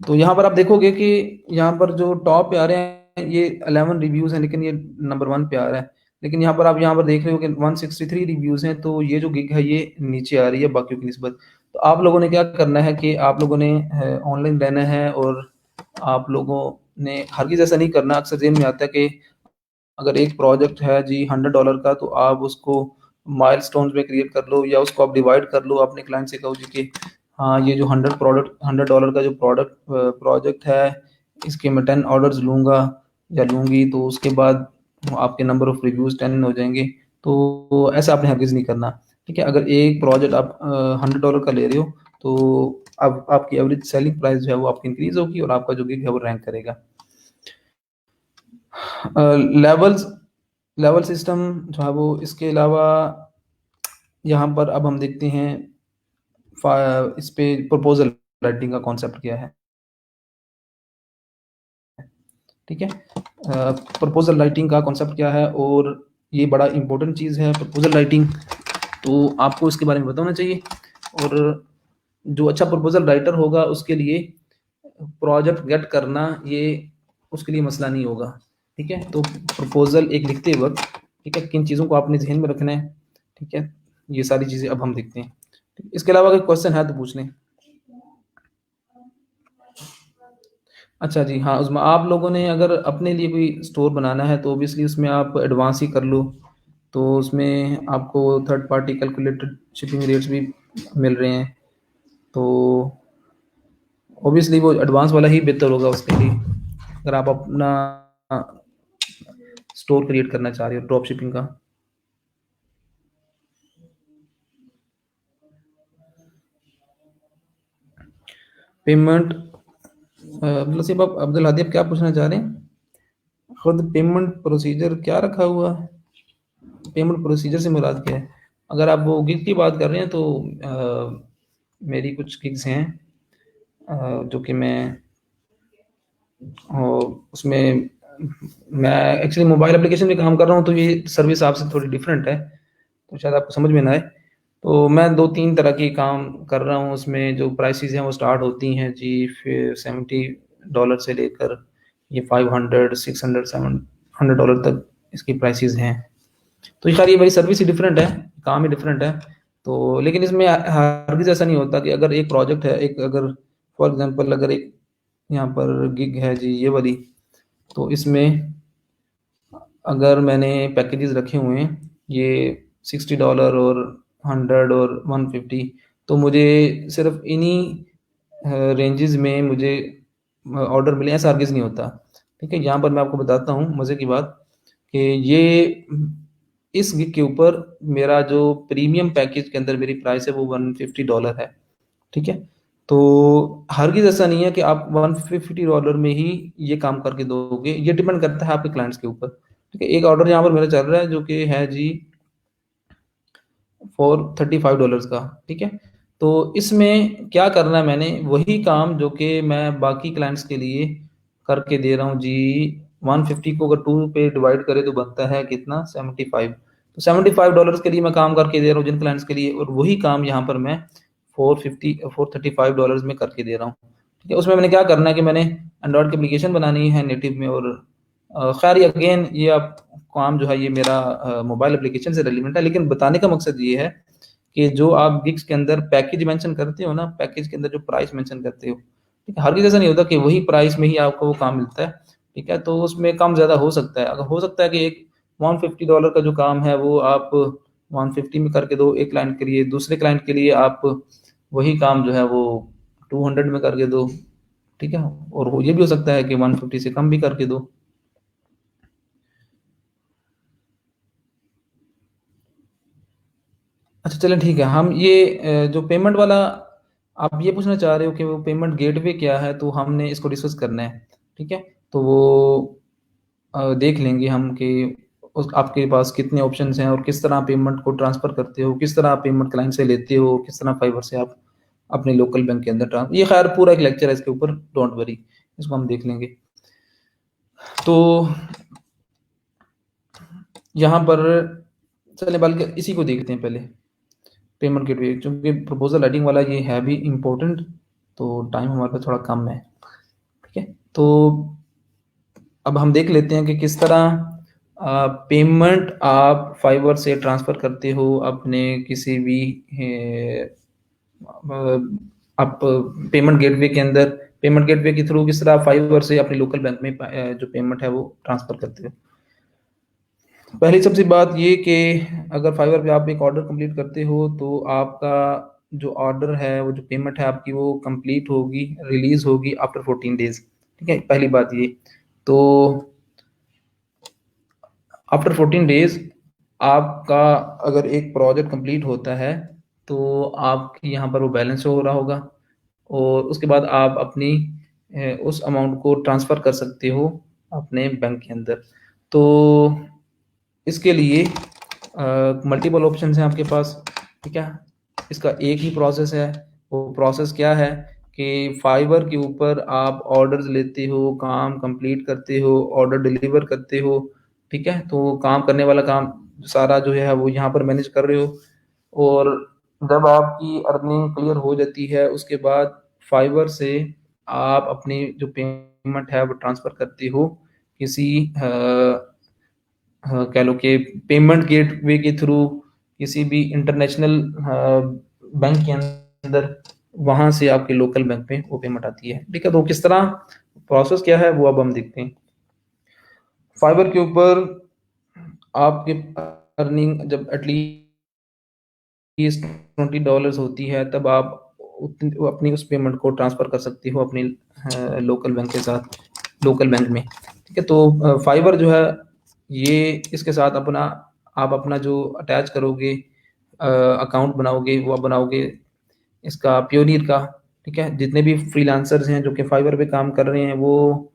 तो यहाँ पर आप देखोगे कि यहाँ पर जो टॉप पे आ रहे हैं ये 11 रिव्यूज़ हैं, लेकिन ये नंबर 1 पे आ रहा है। लेकिन यहाँ पर आप यहाँ पर देख रहे हो कि 163 रिव्यूज़ हैं, तो ये जो गिग है ये नीचे आ रही है बाकियों की निस्बत। तो आप लोगों ने क्या करना है कि आप लोगों ने ऑनलाइन रहना है और आप लोगों ने हरगिज़ ऐसा नहीं करना। अक्सर ज़हन में आता है कि अगर एक प्रोजेक्ट है जी $100 का, तो आप उसको माइलस्टोन्स में क्रिएट कर लो या उसको आप डिवाइड कर लो। अपने क्लाइंट से कहो जी कि हाँ, ये जो $100 का जो प्रोजेक्ट है, इसके मैं 10 ऑर्डर्स लूँगा या लूँगी, तो उसके बाद आपके नंबर ऑफ रिव्यूज़ 10 हो जाएँगे। तो ऐसा आपने हरगिज़ नहीं करना, ठीक है? अगर एक प्रोजेक्ट आप $100 का ले रहे हो, तो अब आपकी एवरेज सेलिंग प्राइस जो है वो आपकी इंक्रीज़ होगी और आपका जो गिग है वो रैंक करेगा। लेवल्स लेवल सिस्टम जो है वो इसके अलावा यहाँ पर अब हम देखते हैं इस पे प्रपोजल राइटिंग का कॉन्सेप्ट क्या है, ठीक है? प्रपोजल राइटिंग का कॉन्सेप्ट क्या है और ये बड़ा इंपॉर्टेंट चीज़ है प्रपोजल राइटिंग, तो आपको इसके बारे में पता होना चाहिए। और जो अच्छा प्रपोजल राइटर होगा उसके लिए प्रोजेक्ट गेट करना ये उसके लिए मसला नहीं होगा, ठीक है? तो प्रपोजल एक लिखते वक्त, ठीक है, किन चीज़ों को आपने ज़हन में रखना है, ठीक है? ये सारी चीज़ें अब हम देखते हैं। इसके अलावा कोई क्वेश्चन है तो पूछ लें। अच्छा जी, हाँ, उसमें आप लोगों ने अगर अपने लिए कोई स्टोर बनाना है तो ऑब्वियसली उसमें आप एडवांस ही कर लो। तो उसमें आपको third party calculated shipping rates भी मिल रहे हैं। तो ऑब्वियसली वो एडवांस वाला ही बेहतर होगा उसके लिए, अगर आप अपना स्टोर क्रिएट करना चाह रहे हो ड्रॉप शिपिंग का। पेमेंट अब्दुल नसीब आप अब्दुल हादी आप क्या पूछना चाह रहे हैं? खुद पेमेंट प्रोसीजर क्या रखा हुआ है? पेमेंट प्रोसीजर से मुराद क्या है? अगर आप वो गिग की बात कर रहे हैं तो मेरी कुछ गिग्स हैं जो कि मैं उसमें मैं एक्चुअली मोबाइल एप्लीकेशन में काम कर रहा हूँ, तो ये सर्विस आपसे थोड़ी डिफरेंट है, तो शायद आपको समझ में ना आए। तो मैं 2-3 तरह के काम कर रहा हूँ, उसमें जो प्राइसेज़ हैं वो स्टार्ट होती हैं जी फिर $70 से लेकर ये 500, 600, $700 तक इसकी प्राइसेज़ हैं। तो खैर ये मेरी सर्विस ही डिफरेंट है, काम ही डिफरेंट है। तो लेकिन इसमें हरगिज़ ऐसा नहीं होता कि अगर एक प्रोजेक्ट है, एक अगर फॉर एग्ज़ाम्पल अगर एक यहाँ पर गिग है जी ये वाली, तो इसमें अगर मैंने पैकेजेज़ रखे हुए हैं, ये $60 और 100 और 150, तो मुझे सिर्फ़ इन्हीं रेंजेज़ में मुझे ऑर्डर मिले, ऐसा हरगिज़ नहीं होता। ठीक है? यहाँ पर मैं आपको बताता हूँ मज़े की बात कि ये इस गिग के ऊपर मेरा जो प्रीमियम पैकेज के अंदर मेरी प्राइस है वो $150 है, ठीक है? तो हरगिज़ ऐसा नहीं है कि आप $150 में ही ये काम करके दोगे, ये डिपेंड करता है आपके क्लाइंट्स के ऊपर, ठीक है? एक ऑर्डर यहाँ पर मेरा चल रहा है जो कि है जी फॉर $35 का, ठीक है? तो इसमें क्या करना है मैंने, वही काम जो कि मैं बाकी क्लाइंट्स के लिए करके दे रहा हूँ जी, 150 को अगर 2 पे डिवाइड करें तो बनता है कितना 75। तो $75 के लिए मैं काम करके दे रहा हूँ जिन क्लाइंट्स के लिए, और वही काम यहाँ पर मैं 435 में करके दे रहा हूँ, ठीक है? उसमें मैंने क्या करना है कि मैंने एंड्रॉइड की एप्लीकेशन बनानी है नेटिव में, और खैर ये अगेन ये आप काम जो है ये मेरा मोबाइल एप्लीकेशन से रिलेवेंट है, लेकिन बताने का मकसद ये है कि जो आप गिग्स के अंदर पैकेज मेंशन करते हो ना, पैकेज के अंदर जो प्राइस मेंशन करते हो, ठीक है? हर किसी ऐसा नहीं होता कि वही प्राइस में ही आपको वो काम मिलता है, ठीक है? तो उसमें कम ज़्यादा हो सकता है। अगर हो सकता है कि एक $150 का जो काम है वो आप 150 में करके दो एक क्लाइंट के लिए, दूसरे क्लाइंट के लिए आप वही काम जो है वो 200 में करके दो, ठीक है? और वो ये भी हो सकता है कि 150 से कम भी करके दो। अच्छा चलें ठीक है, हम ये जो पेमेंट वाला आप ये पूछना चाह रहे हो कि वो पेमेंट गेटवे क्या है, तो हमने इसको डिस्कस करना है, ठीक है? तो वो देख लेंगे हम कि उस आपके पास कितने ऑप्शंस हैं और किस तरह पेमेंट को ट्रांसफ़र करते हो, किस तरह आप पेमेंट क्लाइंट से लेते हो, किस तरह फाइवर से आप अपने लोकल बैंक के अंदर ये ख़ैर पूरा एक लेक्चर है इसके ऊपर, डोंट वरी, इसको हम देख लेंगे। तो यहाँ पर चलें बल्कि इसी को देखते हैं पहले, पेमेंट गेटवे, चूँकि प्रपोज़ल राइटिंग वाला ये है भी इम्पोर्टेंट, तो टाइम हमारे पास थोड़ा कम है, ठीक है? तो अब हम देख लेते हैं कि किस तरह पेमेंट आप फाइवर से ट्रांसफ़र करते हो अपने किसी भी आप पेमेंट गेटवे के अंदर, पेमेंट गेटवे के थ्रू किस तरह फाइवर से अपने लोकल बैंक में जो पेमेंट है वो ट्रांसफ़र करते हो। पहली सबसे बात ये कि अगर फाइवर पे आप एक ऑर्डर कंप्लीट करते हो तो आपका जो ऑर्डर है, वो जो पेमेंट है आपकी वो कंप्लीट होगी, रिलीज़ होगी आफ्टर 14 डेज़, ठीक है? पहली बात ये। तो आफ्टर 14 डेज़ आपका अगर एक प्रोजेक्ट कंप्लीट होता है, तो आपके यहाँ पर वो बैलेंस शो हो रहा होगा और उसके बाद आप अपनी उस अमाउंट को ट्रांसफ़र कर सकते हो अपने बैंक के अंदर। तो इसके लिए मल्टीपल ऑप्शंस हैं आपके पास, ठीक है? इसका एक ही प्रोसेस है, वो प्रोसेस क्या है कि फाइवर के ऊपर आप ऑर्डर्स लेते हो, काम कंप्लीट करते हो, ऑर्डर डिलीवर करते हो, ठीक है? तो काम करने वाला काम सारा जो है वो यहाँ पर मैनेज कर रहे हो और जब आपकी अर्निंग क्लियर हो जाती है, उसके बाद फाइवर से आप अपनी जो पेमेंट है वो ट्रांसफ़र करते हो किसी कह लो कि पेमेंट गेटवे के थ्रू किसी भी इंटरनेशनल बैंक के अंदर, वहाँ से आपके लोकल बैंक में वो पेमेंट आती है, ठीक है? तो किस तरह प्रोसेस क्या है वो अब हम देखते हैं। फाइवर के ऊपर आपकी अर्निंग जब एटलीस्ट $20 होती है, तब आप अपनी उस पेमेंट को ट्रांसफ़र कर सकते हो अपनी लोकल बैंक के साथ, लोकल बैंक में, ठीक है? तो फाइवर जो है ये इसके साथ अपना आप अपना जो अटैच करोगे अकाउंट बनाओगे, वो आप बनाओगे इसका पियोनियर का, ठीक है? जितने भी फ्रीलांसर्स हैं जो कि फाइवर पे काम कर रहे हैं, वो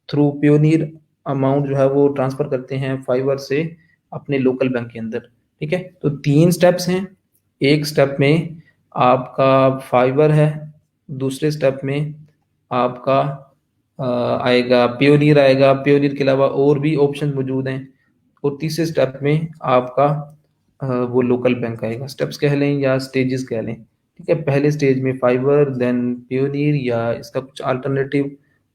थ्रू पियोनियर अमाउंट जो है वो ट्रांसफ़र करते हैं फाइवर से अपने लोकल बैंक के अंदर, ठीक है? तो 3 स्टेप्स हैं, एक स्टेप में आपका फाइवर है, दूसरे स्टेप में आपका आएगा पियोनियर आएगा, पियोनियर के अलावा और भी ऑप्शन मौजूद हैं और तीसरे स्टेप में आपका वो लोकल बैंक आएगा। स्टेप्स कह लें या स्टेजेस कह लें, ठीक है? पहले स्टेज में फाइवर, देन पियोनियर या इसका कुछ अल्टरनेटिव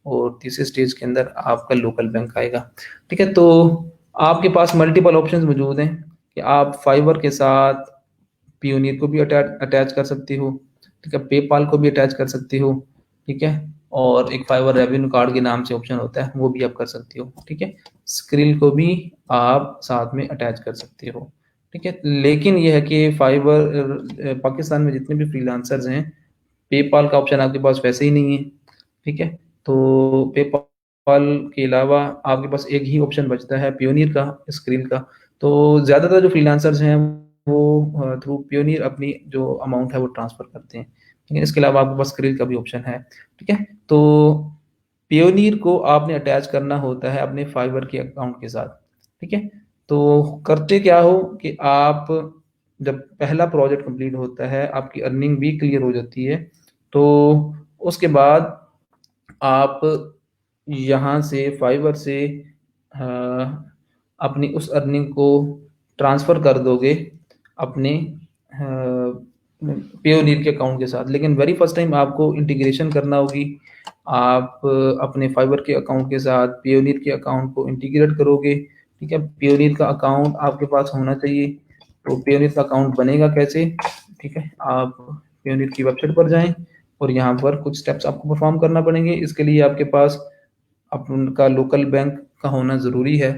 और तीसरे स्टेज के अंदर आपका लोकल बैंक आएगा, ठीक है? तो आपके पास मल्टीपल ऑप्शंस मौजूद हैं कि आप फाइवर के साथ पियोनियर को भी अटैच कर सकते हो, ठीक है? पेपाल को भी अटैच कर सकते हो, ठीक है? और एक फाइवर रेवेन्यू कार्ड के नाम से ऑप्शन होता है, वो भी आप कर सकते हो, ठीक है? स्क्रिल को भी आप साथ में अटैच कर सकते हो, ठीक है? लेकिन ये है कि फाइवर पाकिस्तान में जितने भी फ्रीलांसर्स हैं, पेपाल का ऑप्शन आपके पास वैसे ही नहीं है, ठीक है? तो पेपाल के अलावा आपके पास एक ही ऑप्शन बचता है पियोनियर का, स्क्रिल का। तो ज़्यादातर जो फ्रीलांसर्स हैं वो थ्रू पियोनियर अपनी जो अमाउंट है वो ट्रांसफ़र करते हैं, ठीक है? इसके अलावा आपके पास स्क्रिल का भी ऑप्शन है, ठीक है? तो पियोनियर को आपने अटैच करना होता है अपने फाइवर के अकाउंट के साथ, ठीक है? तो करते क्या हो कि आप जब पहला प्रोजेक्ट कंप्लीट होता है, आपकी अर्निंग भी क्लियर हो जाती है, तो उसके बाद आप यहाँ से फाइवर से अ, अपनी उस अर्निंग को ट्रांसफ़र कर दोगे अपने पियोनियर के अकाउंट के साथ। लेकिन वेरी फर्स्ट टाइम आपको इंटीग्रेशन करना होगी। आप अपने फाइवर के अकाउंट के साथ पियोनियर के अकाउंट को इंटीग्रेट करोगे, ठीक है? पियोनियर का अकाउंट आपके पास होना चाहिए। तो पियोनियर का अकाउंट बनेगा कैसे? ठीक है? आप पियोनियर की वेबसाइट पर जाएँ और यहाँ पर कुछ स्टेप्स आपको परफ़ॉर्म करना पड़ेंगे। इसके लिए आपके पास आपका लोकल बैंक का होना ज़रूरी है,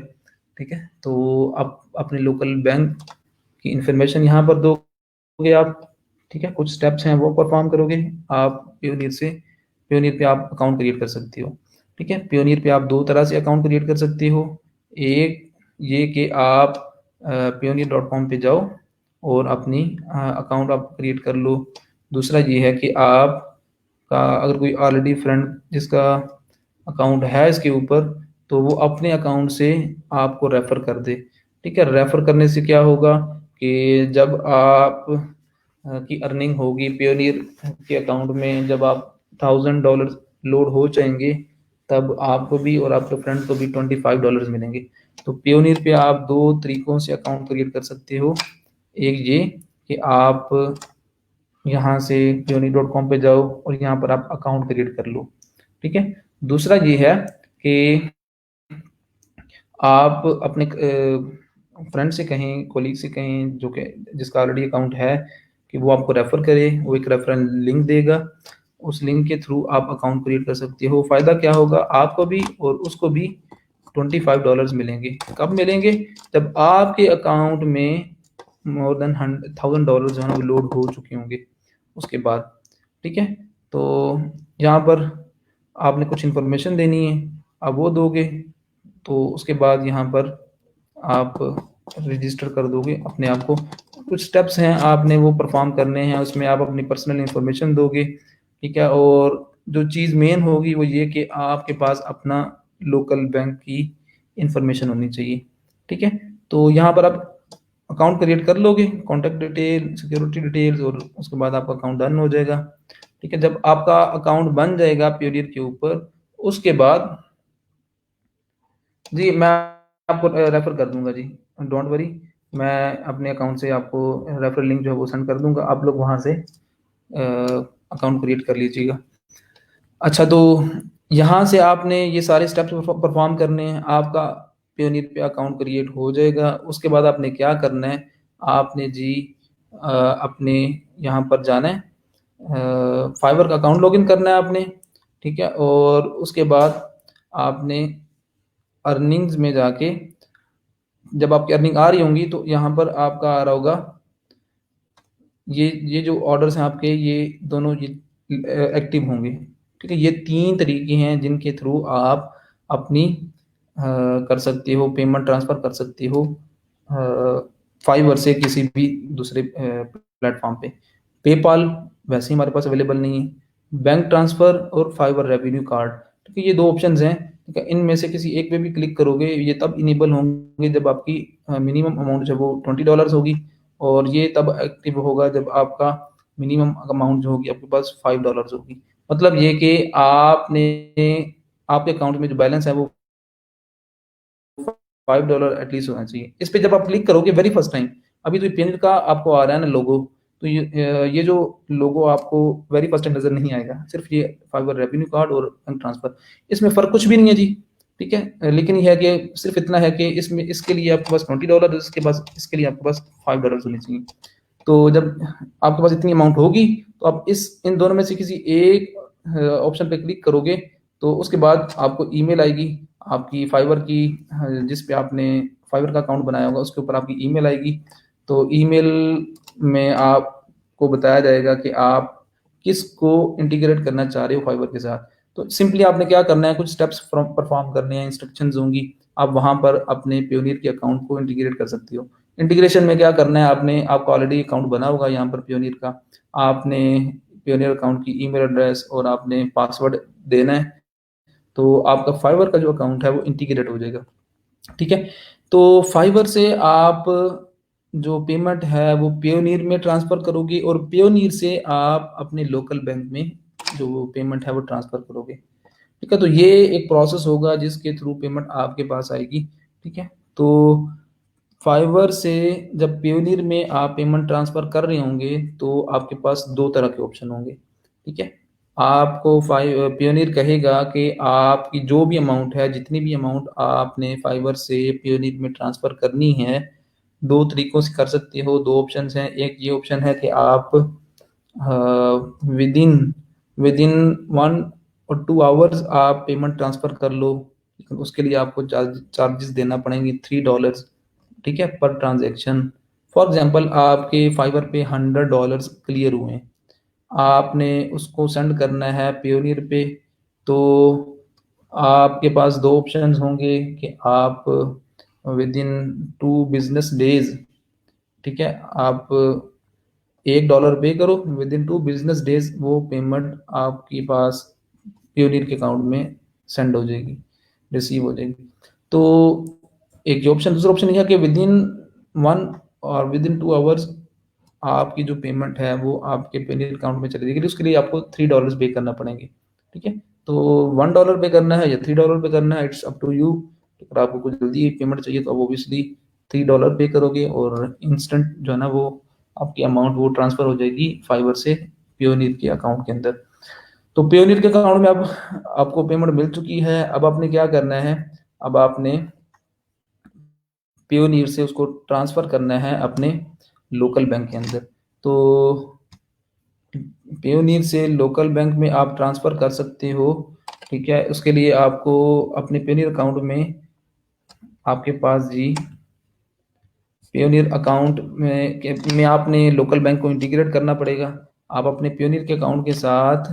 ठीक है? तो आप अपने लोकल बैंक की इन्फॉर्मेशन यहाँ पर दोगे आप, ठीक है? कुछ स्टेप्स हैं वो परफ़ॉर्म करोगे, आप पियोनियर पे आप अकाउंट क्रिएट कर सकते हो, ठीक है? पियोनियर पे आप 2 तरह से अकाउंट क्रिएट कर सकते हो। एक ये कि आप पियोनियर.com पे जाओ और अपनी अकाउंट आप क्रिएट कर लो। दूसरा ये है कि आपका अगर कोई ऑलरेडी फ्रेंड जिसका अकाउंट है इसके ऊपर, तो वो अपने अकाउंट से आपको रेफ़र कर दे। ठीक है? रेफ़र करने से क्या होगा कि जब आप की अर्निंग होगी पेयोनियर के अकाउंट में, जब आप $1000 लोड हो जाएँगे, तब आपको भी और आपके फ्रेंड को भी $25 मिलेंगे। तो पेयोनियर पे आप 2 तरीकों से अकाउंट क्रिएट कर सकते हो। एक ये कि आप यहाँ से पेयोनियर.com पे जाओ और यहाँ पर आप अकाउंट क्रिएट कर लो। ठीक है? दूसरा ये है कि आप अपने फ्रेंड से कहें, कॉलीग से कहें जो कि जिसका ऑलरेडी अकाउंट है, कि वो आपको रेफ़र करे, वो एक रेफ़रल लिंक देगा। उस लिंक के थ्रू आप अकाउंट क्रिएट कर सकते हो। फ़ायदा क्या होगा आपको भी और उसको भी $25 मिलेंगे। कब मिलेंगे? जब आपके अकाउंट में मोर देन $1000 जो है ना वो लोड हो चुके होंगे उसके बाद। ठीक है? तो यहाँ पर आपने कुछ इन्फॉर्मेशन देनी है, आप वो दोगे, तो उसके बाद यहाँ पर आप रजिस्टर कर दोगे अपने आप को। कुछ स्टेप्स हैं आपने वो परफ़ॉर्म करने हैं, उसमें आप अपनी पर्सनल इन्फॉर्मेशन दोगे, ठीक है? और जो चीज़ मेन होगी वो ये कि आपके पास अपना लोकल बैंक की इन्फॉर्मेशन होनी चाहिए, ठीक है? तो यहाँ पर आप अकाउंट क्रिएट कर लोगे, कॉन्टैक्ट डिटेल, सिक्योरिटी डिटेल्स और उसके बाद आपका अकाउंट डन हो जाएगा, ठीक है? जब आपका अकाउंट बन जाएगा पेयोनियर के ऊपर, उसके बाद जी, मैं आपको रेफ़र कर दूँगा जी, डोंट वरी। मैं अपने अकाउंट से आपको रेफ़रल लिंक जो है वो सेंड कर दूँगा, आप लोग वहाँ से अकाउंट क्रिएट कर लीजिएगा। अच्छा, तो यहाँ से आपने ये सारे स्टेप्स परफ़ॉर्म करने हैं, आपका पेयोनियर पे अकाउंट क्रिएट हो जाएगा। उसके बाद आपने क्या करना है, आपने जी अपने यहाँ पर जाना है, फाइवर का अकाउंट लॉगिन करना है आपने, ठीक है? और उसके बाद आपने अर्निंग्स में जाके जब आपकी अर्निंग आ रही होंगी तो यहाँ पर आपका आ रहा होगा, ये जो ऑर्डर्स हैं आपके ये दोनों ये एक्टिव होंगे, ठीक है? ये 3 तरीके हैं जिनके थ्रू आप अपनी कर सकते हो, पेमेंट ट्रांसफ़र कर सकते हो फाइवर से किसी भी दूसरे प्लेटफ़ॉर्म पे। पेपाल वैसे ही हमारे पास अवेलेबल नहीं है। बैंक ट्रांसफ़र और फाइवर रेवेन्यू कार्ड, ठीक है? ये 2 ऑप्शंस हैं, ठीक है? इनमें से किसी एक पे भी क्लिक करोगे, ये तब इनेबल होंगे जब आपकी मिनिमम अमाउंट जो है वो $20 होगी, और ये तब एक्टिव होगा जब आपका मिनिमम अमाउंट जो होगी आपके पास $5 होगी। मतलब ये कि आपने आपके अकाउंट में जो बैलेंस है वो $5 एटलीस्ट होना चाहिए। इस पे जब आप क्लिक करोगे वेरी फर्स्ट टाइम, अभी तो पेनियर का आपको आ रहा है ना लोगो, तो ये जो लोगो आपको वेरी फर्स्ट टाइम नज़र नहीं आएगा। सिर्फ़ ये फाइवर रेवेन्यू कार्ड और बैंक ट्रांसफ़र, इसमें फ़र्क कुछ भी नहीं है जी, ठीक है? लेकिन ये है कि सिर्फ़ इतना है कि इसमें इसके लिए आपके पास $20, इसके लिए आपके पास $5 होने चाहिए। तो जब आपके पास इतनी अमाउंट होगी, तो आप इन दोनों में से किसी एक ऑप्शन पे क्लिक करोगे, तो उसके बाद आपको ईमेल आएगी, आपकी फाइवर की जिस पे आपने फाइवर का अकाउंट बनाया होगा, उसके ऊपर आपकी ईमेल आएगी। तो ईमेल में आपको बताया जाएगा कि आप किसको इंटीग्रेट करना चाह रहे हो फाइवर के साथ। तो सिंपली आपने क्या करना है, कुछ स्टेप्स परफॉर्म करने हैं, इंस्ट्रक्शंस होंगी, आप वहाँ पर अपने पेयोनियर के अकाउंट को इंटीग्रेट कर सकते हो। इंटीग्रेशन में क्या करना है आपने, आपका ऑलरेडी अकाउंट बना होगा यहाँ पर पेयोनियर का, आपने पेयोनियर अकाउंट की ईमेल एड्रेस और आपने पासवर्ड देना है, तो आपका फाइवर का जो अकाउंट है वो इंटीग्रेट हो जाएगा, ठीक है? तो फाइवर से आप जो पेमेंट है वो पेयोनियर में ट्रांसफ़र करोगे और पेयोनियर से आप अपने लोकल बैंक में जो पेमेंट है वो ट्रांसफ़र करोगे, ठीक है? तो ये एक प्रोसेस होगा जिसके थ्रू पेमेंट आपके पास आएगी, ठीक है? तो फाइवर से जब पेयोनियर में आप पेमेंट ट्रांसफ़र कर रहे होंगे, तो आपके पास 2 तरह के ऑप्शन होंगे, ठीक है? आपको पेयोनियर कहेगा कि आपकी जो भी अमाउंट है, जितनी भी अमाउंट आपने फाइवर से पेयोनियर में ट्रांसफ़र करनी है, 2 तरीकों से कर सकते हो, 2 ऑप्शंस हैं। एक ये ऑप्शन है कि आप विदिन विदिन 1 और 2 आवर्स आप पेमेंट ट्रांसफ़र कर लो, लेकिन उसके लिए आपको चार्जेस देना पड़ेंगे $3, ठीक है, पर ट्रांज़ैक्शन। फॉर एग्ज़ाम्पल आपके फाइवर पे $100 क्लियर हुए हैं, आपने उसको सेंड करना है पेयोनियर पे, तो आपके पास 2 ऑप्शंस होंगे कि आप विदिन 2 बिज़नेस डेज़ ठीक है, आप $1 पे करो, विद इन 2 बिजनेस डेज वो पेमेंट आपके पास प्योनियर के अकाउंट में सेंड हो जाएगी, रिसीव हो जाएगी। तो एक जो ऑप्शन, दूसरा ऑप्शन यह है कि विद इन 1 और विद इन 2 आवर्स आपकी जो पेमेंट है वो आपके पेनियर अकाउंट में चली जाएगी। उसके लिए आपको $3 पे करना पड़ेंगे। ठीक है, तो $1 पे करना है या $3 पे करना है, इट्स अप टू यू। अगर आपको कुछ जल्दी पेमेंट चाहिए तो आप ऑब्वियसली $3 पे करोगे और इंस्टेंट जो है ना वो आपकी अमाउंट वो ट्रांसफर हो जाएगी फाइवर से पियोनियर के अकाउंट के अंदर। तो पियोनियर के अकाउंट में अब आपको पेमेंट मिल चुकी है। अब आपने क्या करना है, अब आपने पियोनियर से उसको ट्रांसफर करना है अपने लोकल बैंक के अंदर। तो पियोनियर से लोकल बैंक में आप ट्रांसफर कर सकते हो। ठीक है, उसके लिए आपको अपने पियोनियर अकाउंट में आपके पास जी पियोनियर अकाउंट में आपने लोकल बैंक को इंटीग्रेट करना पड़ेगा। आप अपने पियोनियर के अकाउंट के साथ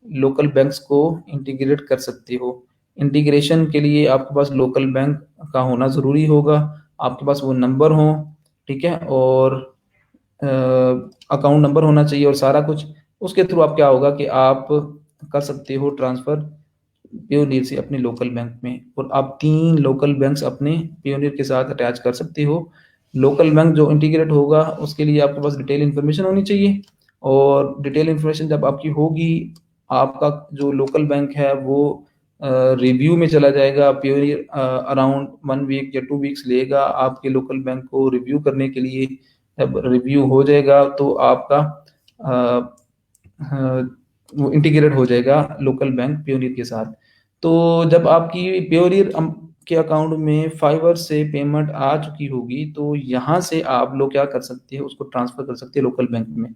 लोकल बैंक्स को इंटीग्रेट कर सकते हो। इंटीग्रेशन के लिए आपके पास लोकल बैंक का होना ज़रूरी होगा, आपके पास वो नंबर हो। ठीक है, और अकाउंट नंबर होना चाहिए और सारा कुछ। उसके थ्रू आप क्या होगा कि आप कर सकते हो ट्रांसफ़र पियोनियर से अपने लोकल बैंक में, और आप 3 लोकल बैंक्स अपने पियोनियर के साथ अटैच कर सकते हो। लोकल बैंक जो इंटीग्रेट होगा उसके लिए आपके पास डिटेल इन्फॉर्मेशन होनी चाहिए, और डिटेल इन्फॉर्मेशन जब आपकी होगी, आपका जो लोकल बैंक है वो रिव्यू में चला जाएगा। पियोनियर अराउंड 1 वीक या 2 वीक्स लेगा आपके लोकल बैंक को रिव्यू करने के लिए। जब रिव्यू हो जाएगा तो आपका वो इंटीग्रेट हो जाएगा लोकल बैंक पियोनियर के साथ। तो जब आपकी पियोनियर के अकाउंट में फाइवर से पेमेंट आ चुकी होगी तो यहाँ से आप लोग क्या कर सकते हैं, उसको ट्रांसफर कर सकते हैं लोकल बैंक में।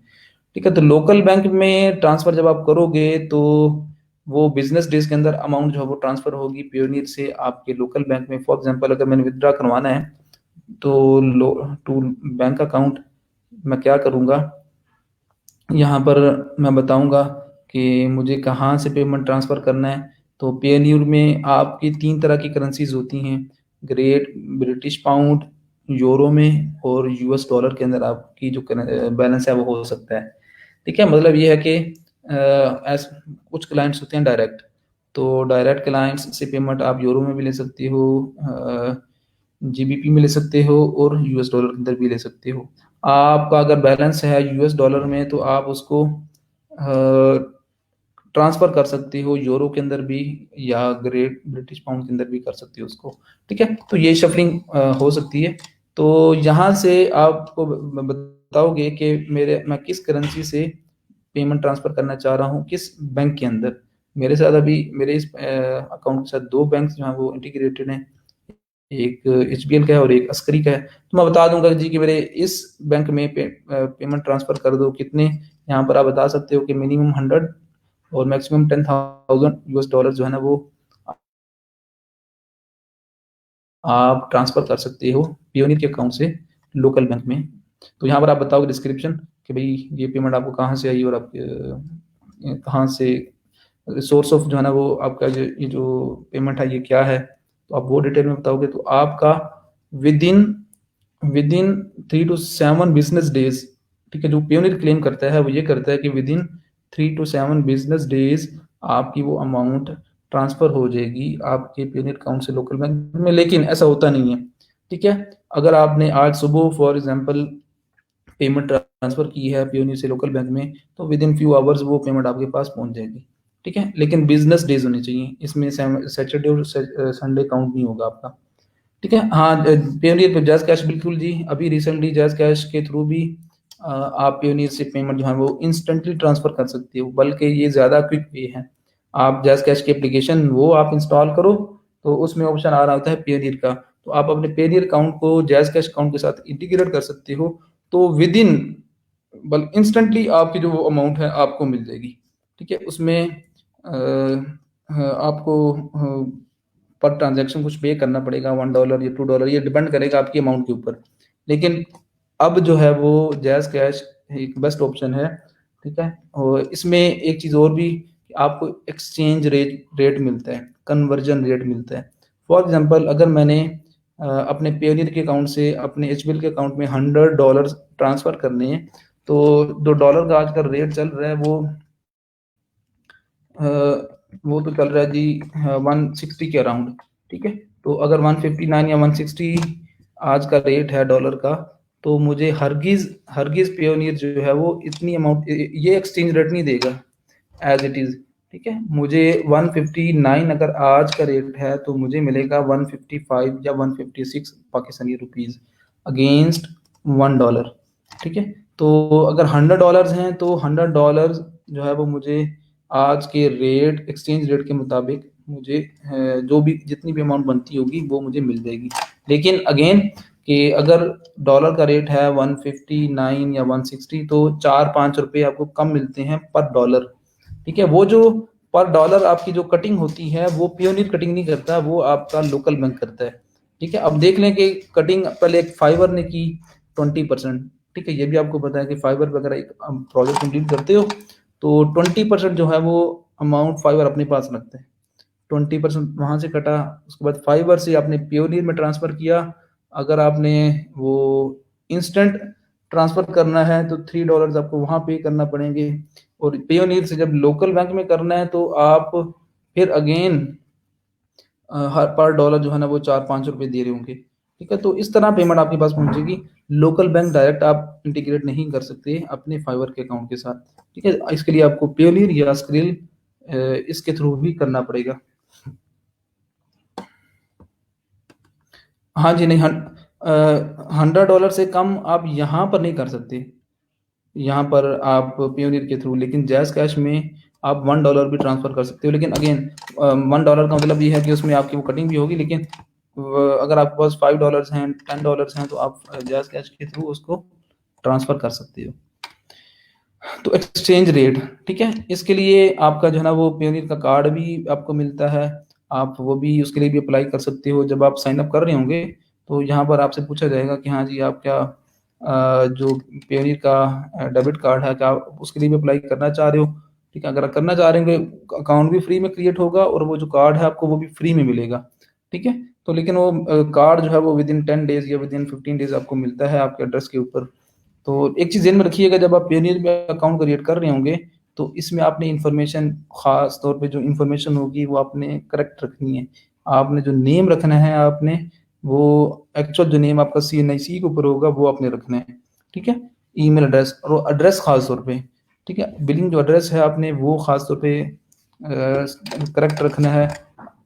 ठीक है, तो लोकल बैंक में ट्रांसफर जब आप करोगे तो वो बिजनेस डेज के अंदर अमाउंट जो है वो ट्रांसफर होगी पियोनियर से आपके लोकल बैंक में। फॉर एग्जांपल अगर मैंने विथड्रॉ करवाना है तो टू बैंक अकाउंट मैं क्या करूँगा, यहाँ पर मैं बताऊँगा कि मुझे कहाँ से पेमेंट ट्रांसफ़र करना है। तो पेयोनियर में आपकी 3 तरह की करेंसीज़ होती हैं, ग्रेट ब्रिटिश पाउंड, यूरो में और यूएस डॉलर के अंदर आपकी जो बैलेंस है वो हो सकता है। ठीक है, मतलब ये है कि एस कुछ क्लाइंट्स होते हैं डायरेक्ट, तो डायरेक्ट क्लाइंट्स से पेमेंट आप यूरो में भी ले सकते हो, जीबीपी में ले सकते हो और यूएस डॉलर के अंदर भी ले सकते हो। आपका अगर बैलेंस है यूएस डॉलर में तो आप उसको ट्रांसफ़र कर सकते हो यूरो के अंदर भी या ग्रेट ब्रिटिश पाउंड के अंदर भी कर सकते हो उसको। ठीक है, तो ये शफलिंग हो सकती है। तो यहाँ से आपको बताओगे कि मैं किस करेंसी से पेमेंट ट्रांसफ़र करना चाह रहा हूँ, किस बैंक के अंदर। मेरे साथ अभी मेरे इस अकाउंट के साथ 2 बैंक जो हैं वो इंटीग्रेटेड हैं, एक एचबीएल का है और एक अस्करी का है। तो मैं बता दूंगा जी कि मेरे इस बैंक में पेमेंट ट्रांसफर कर दो कितने। यहाँ पर आप बता सकते हो कि मिनिमम 100 और मैक्सिमम 10,000 यूएस डॉलर जो है ना वो आप ट्रांसफर कर सकते हो पियोनियर के अकाउंट से लोकल बैंक में। तो यहाँ पर आप बताओगे डिस्क्रिप्शन कि भाई ये पेमेंट आपको कहाँ से आई और आप कहाँ से सोर्स ऑफ जो है ना वो आपका ये जो पेमेंट है ये क्या है, तो आप वो डिटेल में बताओगे तो आपका with in 3 to 7 business days. ठीक है, जो पियोनियर क्लेम करता है वो ये करता है कि with in 3 to 7 business days आपकी वो अमाउंट ट्रांसफर हो जाएगी आपके पियोनियर अकाउंट से लोकल बैंक में। लेकिन ऐसा होता नहीं है। ठीक है, अगर आपने आज सुबह फॉर एग्जांपल पेमेंट ट्रांसफर की है पियोनियर से लोकल बैंक में तो विद इन फ्यू आवर्स वो पेमेंट आपके पास पहुंच जाएगी। ठीक है, लेकिन बिजनेस डेज होने चाहिए, इसमें सैटरडे और संडे काउंट नहीं होगा आपका। ठीक है, हाँ पेयोनियर पे जैज़ कैश बिल्कुल जी, अभी रिसेंटली जैज़ कैश के थ्रू भी आप पेयोनियर से पेमेंट जो है वो इंस्टेंटली ट्रांसफ़र कर सकते हो, बल्कि ये ज़्यादा क्विक वे है। आप जैज़ कैश की एप्लीकेशन वो आप इंस्टॉल करो तो उसमें ऑप्शन आ रहा होता है पेयोनियर का, तो आप अपने पेयोनियर अकाउंट को जैज़ कैश अकाउंट के साथ इंटीग्रेट कर सकते हो। तो विद इन इंस्टेंटली आपकी जो अमाउंट है आपको मिल जाएगी। ठीक है, उसमें आपको पर ट्रांजैक्शन कुछ पे करना पड़ेगा, $1 या $2, ये डिपेंड करेगा आपकी अमाउंट के ऊपर। लेकिन अब जो है वो जैज़ कैश एक बेस्ट ऑप्शन है। ठीक है, और इसमें एक चीज़ और भी, आपको एक्सचेंज रेट मिलता है, कन्वर्जन रेट मिलता है। फॉर एग्जांपल अगर मैंने अपने पेयोनियर के अकाउंट से अपने एचबीएल के अकाउंट में $100 ट्रांसफर करने हैं, तो जो डॉलर का आज का रेट चल रहा है वो तो चल रहा है जी 160 के अराउंड, ठीक है। तो अगर 159 या 160 आज का रेट है डॉलर का, तो मुझे हरगिज हरगिज पेयोनियर जो है वो इतनी अमाउंट ये एक्सचेंज रेट नहीं देगा एज इट इज, ठीक है। मुझे 159 अगर आज का रेट है तो मुझे मिलेगा 155 या 156 पाकिस्तानी रुपीज अगेंस्ट $1, ठीक है। तो अगर $100 हैं तो $100 जो है वो मुझे आज के रेट एक्सचेंज रेट के मुताबिक मुझे जो भी जितनी भी अमाउंट बनती होगी वो मुझे मिल जाएगी। लेकिन अगेन कि अगर डॉलर का रेट है 159 या 160 तो 4-5 रुपए आपको कम मिलते हैं पर डॉलर, ठीक है। वो जो पर डॉलर आपकी जो कटिंग होती है वो पेयोनियर कटिंग नहीं करता, वो आपका लोकल बैंक करता है, ठीक है। अब देख लें कि कटिंग पहले एक फाइबर ने की 20%, ठीक है। ये भी आपको पता है कि फाइबर पर अगर एक प्रोजेक्ट कंप्लीट करते हो तो 20% जो है वो अमाउंट फाइबर अपने पास रखते हैं। 20% वहां से कटा, उसके बाद फाइबर से आपने पेयोनियर में ट्रांसफर किया। अगर आपने वो इंस्टेंट ट्रांसफर करना है तो $3 आपको वहां पे करना पड़ेंगे, और पेयोनियर से जब लोकल बैंक में करना है तो आप फिर अगेन हर पर डॉलर जो है ना वो 4-5 रुपए दे रहे होंगे, ठीक है। तो इस तरह पेमेंट आपके पास पहुंचेगी। लोकल बैंक डायरेक्ट आप इंटीग्रेट नहीं कर सकते अपने फाइबर के अकाउंट के साथ, ठीक है। इसके लिए आपको पेयोनियर या स्क्रिल इसके थ्रू भी करना पड़ेगा। हाँ जी, नहीं $100 से कम आप यहाँ पर नहीं कर सकते, यहाँ पर आप पेयोनियर के थ्रू, लेकिन जैज़ कैश में आप $1 भी ट्रांसफर कर सकते हो। लेकिन अगेन $1 का मतलब ये है कि उसमें आपकी वो कटिंग भी होगी, लेकिन अगर आपके पास $5 हैं, $10 हैं, तो आप जैज़ कैश के थ्रू उसको ट्रांसफर कर सकते हो। तो एक्सचेंज रेट, ठीक है, इसके लिए आपका जो है ना वो पेयोनियर का कार्ड भी आपको मिलता है, आप वो भी उसके लिए भी अप्लाई कर सकते हो। जब आप साइन अप कर रहे होंगे तो यहाँ पर आपसे पूछा जाएगा कि हाँ जी आप क्या जो पेयोनियर का डेबिट कार्ड है क्या आप उसके लिए भी अप्लाई करना चाह रहे हो, ठीक है। अगर आप करना चाह रहे हो अकाउंट भी फ्री में क्रिएट होगा और वो जो कार्ड है आपको वो भी फ्री में मिलेगा, ठीक है। तो लेकिन वो कार्ड जो है वो विद इन 10 डेज या विद इन 15 डेज आपको मिलता है आपके एड्रेस के ऊपर। तो एक चीज़ ध्यान में रखिएगा, जब आप पेयोनियर में अकाउंट क्रिएट कर रहे होंगे तो इसमें आपने इन्फॉर्मेशन, खास तौर पे जो इन्फॉर्मेशन होगी वो आपने करेक्ट रखनी है। आपने जो नेम रखना है आपने वो एक्चुअल जो नेम आपका CNIC के ऊपर होगा वो आपने रखना है, ठीक है। ईमेल एड्रेस और एड्रेस खास तौर पे, ठीक है। बिलिंग जो एड्रेस है आपने वो खास तौर पे करेक्ट रखना है।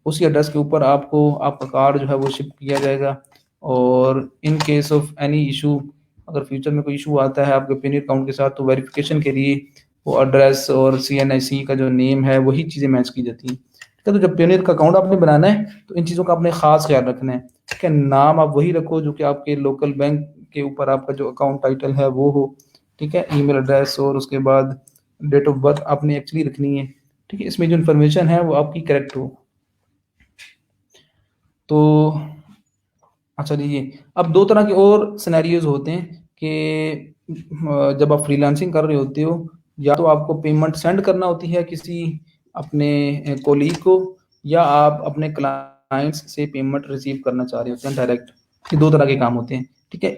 उसी एड्रेस के ऊपर आपको आपका कार्ड जो है वो शिप किया जाएगा, और in case of any issue, अगर फ्यूचर में कोई इशू आता है आपके पेयोनियर अकाउंट के साथ तो वेरिफिकेशन के लिए वो एड्रेस और CNIC का जो नेम है वही चीज़ें मैच की जाती हैं, ठीक है। तो जब पेयोनियर का अकाउंट आपने बनाना है तो इन चीज़ों का आपने खास ख्याल रखना है, ठीक है। नाम आप वही रखो जो कि आपके लोकल बैंक के ऊपर आपका जो अकाउंट टाइटल है वो हो, ठीक है। ईमेल एड्रेस और उसके बाद डेट ऑफ बर्थ आपने एक्चुअली रखनी है, ठीक है। इसमें जो इन्फॉर्मेशन है वो आपकी करेक्ट हो। तो अच्छा जी, ये अब दो तरह के और सिनेरियोज होते हैं कि जब आप फ्रीलांसिंग कर रहे होते हो, या तो आपको पेमेंट सेंड करना होती है किसी अपने कोलीग को, या आप अपने क्लाइंट्स से पेमेंट रिसीव करना चाह रहे होते हैं डायरेक्ट। ये दो तरह के काम होते हैं, ठीक है।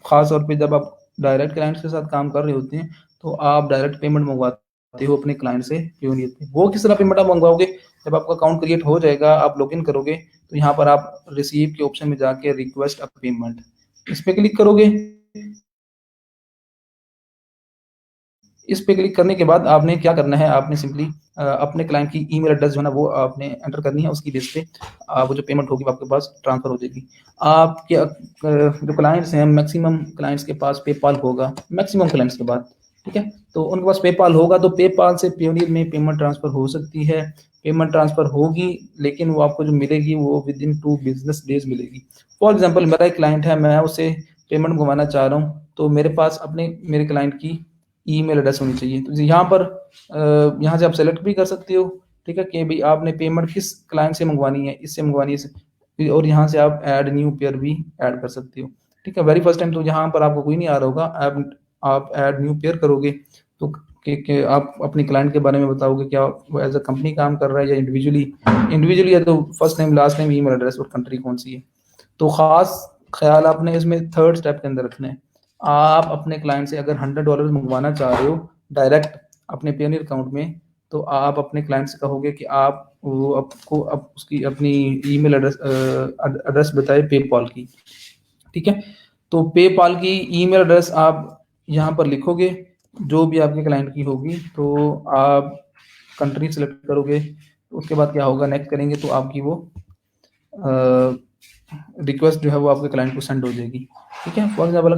खास तौर पे जब आप डायरेक्ट क्लाइंट्स के साथ काम कर रहे होते हैं तो आप डायरेक्ट पेमेंट मंगवाते हो अपने क्लाइंट से पेयोनियर पे। वो किस तरह पेमेंट आप मंगवाओगे, जब आपका अकाउंट क्रिएट हो जाएगा आप लॉगिन करोगे तो यहाँ पर आप रिसीव के ऑप्शन में जाके रिक्वेस्ट अ पेमेंट इस पे क्लिक करोगे। इस पे क्लिक करने के बाद आपने क्या करना है, आपने सिंपली अपने क्लाइंट की ईमेल एड्रेस जो है ना वो आपने एंटर करनी है, उसकी बेस पे वो जो पेमेंट होगी वो आपके पास ट्रांसफर हो जाएगी। आपके जो क्लाइंट्स हैं मैक्सिमम क्लाइंट्स के पास पेपाल होगा, मैक्सिमम क्लाइंट्स के पास, ठीक है। तो उनके पास पेपाल होगा तो पेपाल से पेयोनियर में पेमेंट ट्रांसफर हो सकती है। पेमेंट ट्रांसफर होगी लेकिन वो आपको जो मिलेगी वो विद इन 2 बिजनेस डेज मिलेगी। फॉर एग्जांपल मेरा एक क्लाइंट है, मैं उसे पेमेंट मंगवाना चाह रहा हूँ तो मेरे पास अपने मेरे क्लाइंट की ईमेल एड्रेस होनी चाहिए। तो यहाँ पर यहाँ से आप सेलेक्ट भी कर सकते हो, ठीक है, कि भाई आपने पेमेंट किस क्लाइंट से मंगवानी है, इससे मंगवानी है इससे, और यहाँ से आप ऐड न्यू पेयर भी ऐड कर सकते हो, ठीक है। वेरी फर्स्ट टाइम तो यहाँ पर आपको कोई नहीं आ रहा होगा, आप ऐड न्यू पेयर करोगे तो कि आप अपने क्लाइंट के बारे में बताओगे क्या वो एज अ कंपनी काम कर रहा है या इंडिविजुअली, इंडिविजुअली है तो first name last name email address और कंट्री कौन सी है, तो ख़ास ख्याल आपने इसमें थर्ड स्टेप के अंदर रखना है। आप अपने क्लाइंट से अगर $100 मंगवाना चाह रहे हो डायरेक्ट अपने पेयोनियर अकाउंट में, तो आप अपने क्लाइंट से कहोगे कि आप वो आपको अब उसकी अपनी ईमेल एड्रेस बताए पेपाल की, ठीक है? तो पेपाल की ईमेल एड्रेस आप यहाँ पर लिखोगे, जो भी आपके क्लाइंट की होगी, तो आप कंट्री सेलेक्ट करोगे, उसके बाद क्या होगा, नेक्स्ट करेंगे तो आपकी वो रिक्वेस्ट जो है वो आपके क्लाइंट को सेंड हो जाएगी, ठीक है? फॉर एग्जाम्पल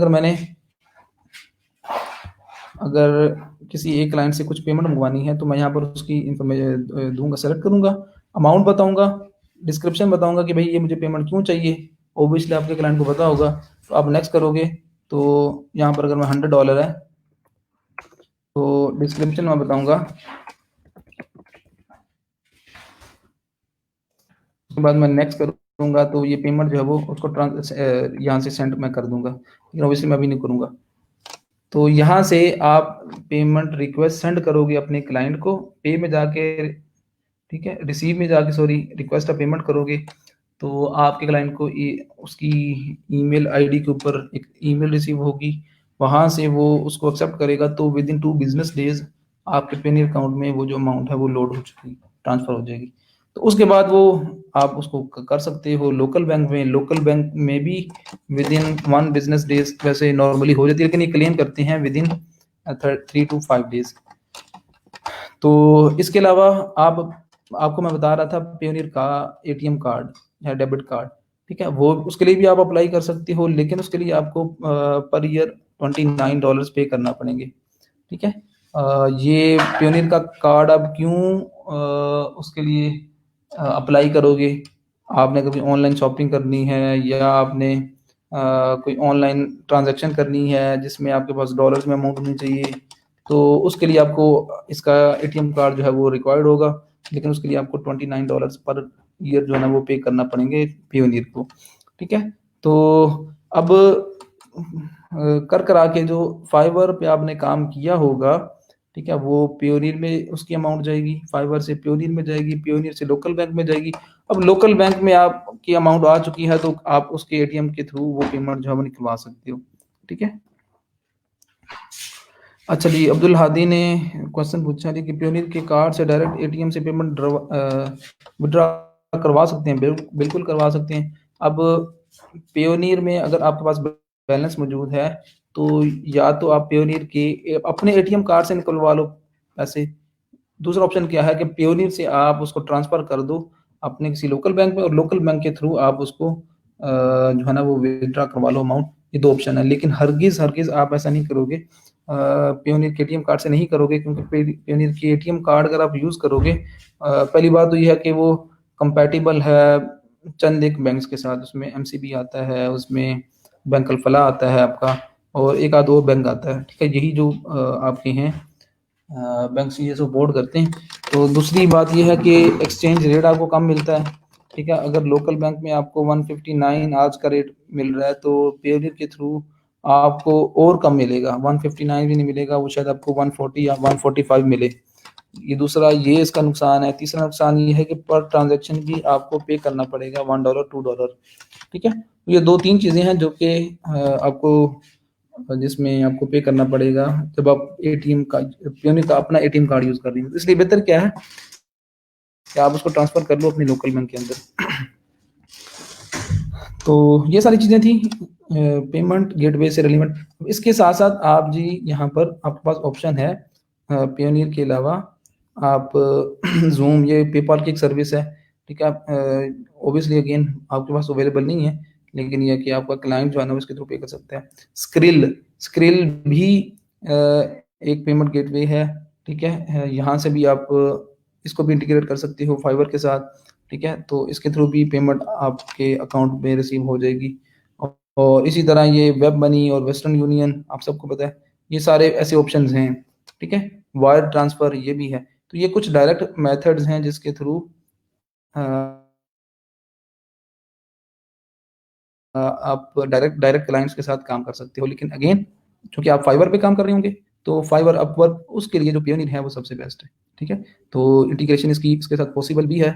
अगर किसी एक क्लाइंट से कुछ पेमेंट मंगवानी है, तो मैं यहाँ पर उसकी इन्फॉर्मेशन दूंगा, सेलेक्ट करूंगा, अमाउंट बताऊंगा, डिस्क्रिप्शन बताऊंगा कि भाई ये मुझे पेमेंट क्यों चाहिए, ओबियसली आपके क्लाइंट को पता होगा। तो आप नेक्स्ट करोगे, तो यहाँ पर अगर मैं $100 है, तो डिस्क्रिप्शन में बताऊंगा, उसके बाद मैं नेक्स्ट करूंगा, तो ये पेमेंट जो है वो उसको यहाँ से सेंड मैं कर दूंगा, लेकिन ऑब्वियसली मैं अभी नहीं करूंगा। तो यहाँ से आप पेमेंट रिक्वेस्ट सेंड करोगे अपने क्लाइंट को, पे में जाके, ठीक है, रिसीव में जाके, सॉरी, रिक्वेस्ट ऑफ पेमेंट करोगे, तो आपके क्लाइंट को उसकी ईमेल आईडी के ऊपर एक ईमेल रिसीव होगी, वहाँ से वो उसको एक्सेप्ट करेगा, तो विद इन 2 बिजनेस डेज आपके पेनीर अकाउंट में वो जो अमाउंट है वो लोड हो चुकी, ट्रांसफर हो जाएगी। तो उसके बाद वो आप उसको कर सकते हो लोकल बैंक में। लोकल बैंक में भी विद इन 1 बिजनेस डेज वैसे नॉर्मली हो जाती है, लेकिन ये क्लेम करते हैं विद इन 3 to 5 डेज। तो इसके अलावा आपको मैं बता रहा था पेयोनियर का एटीएम कार्ड या डेबिट कार्ड, ठीक है, वो उसके लिए भी आप अप्लाई कर सकते हो, लेकिन उसके लिए आपको पर ईयर $29 पे करना पड़ेंगे, ठीक है? ये पेयोनियर का कार्ड आप क्यों उसके लिए अप्लाई करोगे? आपने कभी ऑनलाइन शॉपिंग करनी है, या आपने कोई ऑनलाइन ट्रांजैक्शन करनी है जिसमें आपके पास डॉलर्स में अमाउंट होनी चाहिए, तो उसके लिए आपको इसका एटीएम कार्ड जो है वो रिक्वायर्ड होगा, लेकिन उसके लिए आपको $29 पर ईयर जो है ना वो पे करना पड़ेंगे पेयोनियर को, ठीक है? तो अब कर करा के जो फाइवर पे आपने काम किया होगा, ठीक है, वो पेयोनियर में उसकी अमाउंट जाएगी, फाइवर से पेयोनियर में जाएगी, पेयोनियर से लोकल बैंक में जाएगी। अब लोकल बैंक में आपकी अमाउंट आ चुकी है, तो आप उसके एटीएम के थ्रू वो पेमेंट जो है वो निकलवा सकते हो, ठीक है? अच्छा जी, अब्दुल हादी ने क्वेश्चन पूछा जी कि पेयोनियर के कार्ड से डायरेक्ट एटीएम से पेमेंट विड्रॉ करवा सकते हैं? बिल्कुल करवा सकते हैं। अब पेयोनियर में अगर आपके पास बैलेंस मौजूद है, तो या तो आप पेयोनियर के अपने एटीएम कार्ड से निकलवा लो पैसे। दूसरा ऑप्शन क्या है कि पेयोनियर से आप उसको ट्रांसफर कर दो अपने किसी लोकल बैंक में, और लोकल बैंक के थ्रू आप उसको जो है ना वो विड्रॉ करवा लो अमाउंट। ये 2 ऑप्शन है, लेकिन हरगिज़ आप ऐसा नहीं करोगे, पेयोनियर के एटीएम कार्ड से नहीं करोगे, क्योंकि पेयोनियर के एटीएम कार्ड अगर आप यूज़ करोगे, पहली बात तो ये है कि वो कंपैटिबल है चंद एक बैंक्स के साथ, उसमें एमसीबी आता है, उसमें बैंक अल-फलाह आता है आपका, और एक आध और बैंक आता है, ठीक है? यही जो आपके हैं बैंक ये सपोर्ट करते हैं। तो दूसरी बात ये है कि एक्सचेंज रेट आपको कम मिलता है, ठीक है? अगर लोकल बैंक में आपको 159 आज का रेट मिल रहा है, तो पेयोनियर के थ्रू आपको और कम मिलेगा, 159 भी नहीं मिलेगा, वो शायद आपको 140 या 145 मिले। ये दूसरा ये इसका नुकसान है। तीसरा नुकसान ये है कि पर ट्रांजैक्शन भी आपको पे करना पड़ेगा $1 $2, ठीक है? तो ये 2-3 चीज़ें हैं जो कि आपको जिसमें आपको पे करना पड़ेगा जब आप एटीएम का पेयोनियर का अपना एटीएम कार्ड यूज़ कर रही हो। इसलिए बेहतर क्या है कि आप उसको ट्रांसफ़र कर लो अपने लोकल बैंक के अंदर। तो ये सारी चीज़ें थी पेमेंट गेटवे से रिलेवेंट। इसके साथ-साथ आप जी यहाँ पर आपके पास ऑप्शन है पेयोनियर के अलावा आप ज़ूम, ये पेपाल की एक सर्विस है, ठीक है? ऑब्वियसली अगेन आपके पास अवेलेबल नहीं है, लेकिन ये है कि आपका क्लाइंट जो है ना उसके थ्रू पे कर सकता है। स्क्रिल भी अ, एक पेमेंट गेटवे है, ठीक है? यहाँ से भी आप इसको भी इंटीग्रेट कर सकते हो फाइवर के साथ, ठीक है? तो इसके थ्रू भी पेमेंट आपके अकाउंट में रिसीव हो जाएगी। और इसी तरह ये वेब मनी और वेस्टर्न यूनियन आप सबको पता है, ये सारे ऐसे ऑप्शंस हैं, ठीक है? वायर ट्रांसफ़र ये भी है। तो ये कुछ डायरेक्ट मेथड्स हैं जिसके थ्रू अ आप डायरेक्ट डायरेक्ट क्लाइंट्स के साथ काम कर सकते हो। लेकिन अगेन चूँकि आप फाइवर पे काम कर रहे होंगे, तो फाइवर, अपवर्क उसके लिए जो पेयोनियर है वो सबसे बेस्ट है, ठीक है? तो इंटीग्रेशन इसके साथ पॉसिबल भी है।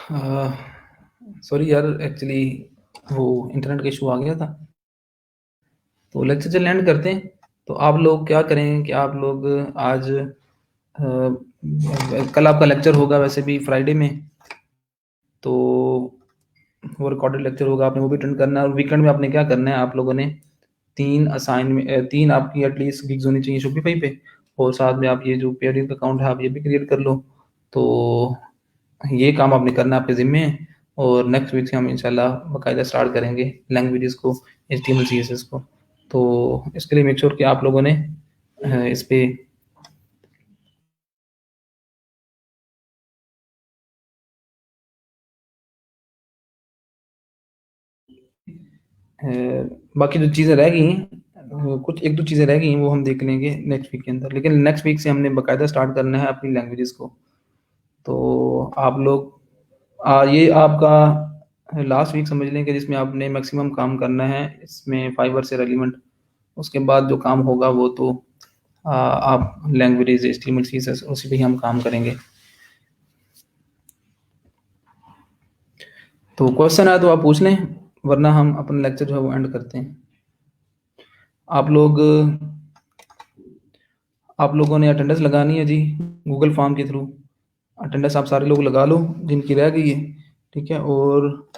सॉरी यार, एक्चुअली वो इंटरनेट का इशू आ गया था। तो लेक्चर चल एंड करते हैं। तो आप लोग क्या करें कि आप लोग आज कल आपका लेक्चर होगा वैसे भी फ्राइडे में, तो वो रिकॉर्डेड लेक्चर होगा, आपने वो भी अटेंड करना है। और वीकेंड में आपने क्या करना है, आप लोगों ने 3 आपकी एटलीस्ट गिग्स होनी चाहिए शॉपिफाई पे, और साथ में आप ये जो पेड अकाउंट है आप ये भी क्रिएट कर लो। तो ये काम आपने करना आपके ज़िम्मे है, और नेक्स्ट वीक से हम इंशाल्लाह बाकायदा स्टार्ट करेंगे लैंग्वेजेस को, एचटीएमएल सीएसएस को। तो इसके लिए मेक श्योर कि आप लोगों ने इस पे बाकी जो चीज़ें रह गई हैं, कुछ एक दो चीज़ें रह गई हैं वो हम देख लेंगे नेक्स्ट वीक के अंदर, लेकिन नेक्स्ट वीक से हमने बाकायदा स्टार्ट करना है अपनी लैंग्वेजेस को। तो आप लोग ये आपका लास्ट वीक समझ लें कि जिसमें आपने मैक्सिमम काम करना है इसमें फाइवर से रेलिवेंट। उसके बाद जो काम होगा वो तो आप लैंग्वेजेस एचटीएमएल सीएसएस उसी पे ही हम काम करेंगे। तो क्वेश्चन आए तो आप पूछ लें, वरना हम अपना लेक्चर जो है वो एंड करते हैं। आप लोगों ने अटेंडेंस लगानी है जी गूगल फॉर्म के थ्रू। अटेंडेंस आप सारे लोग लगा लो जिनकी रह गई है, ठीक है। और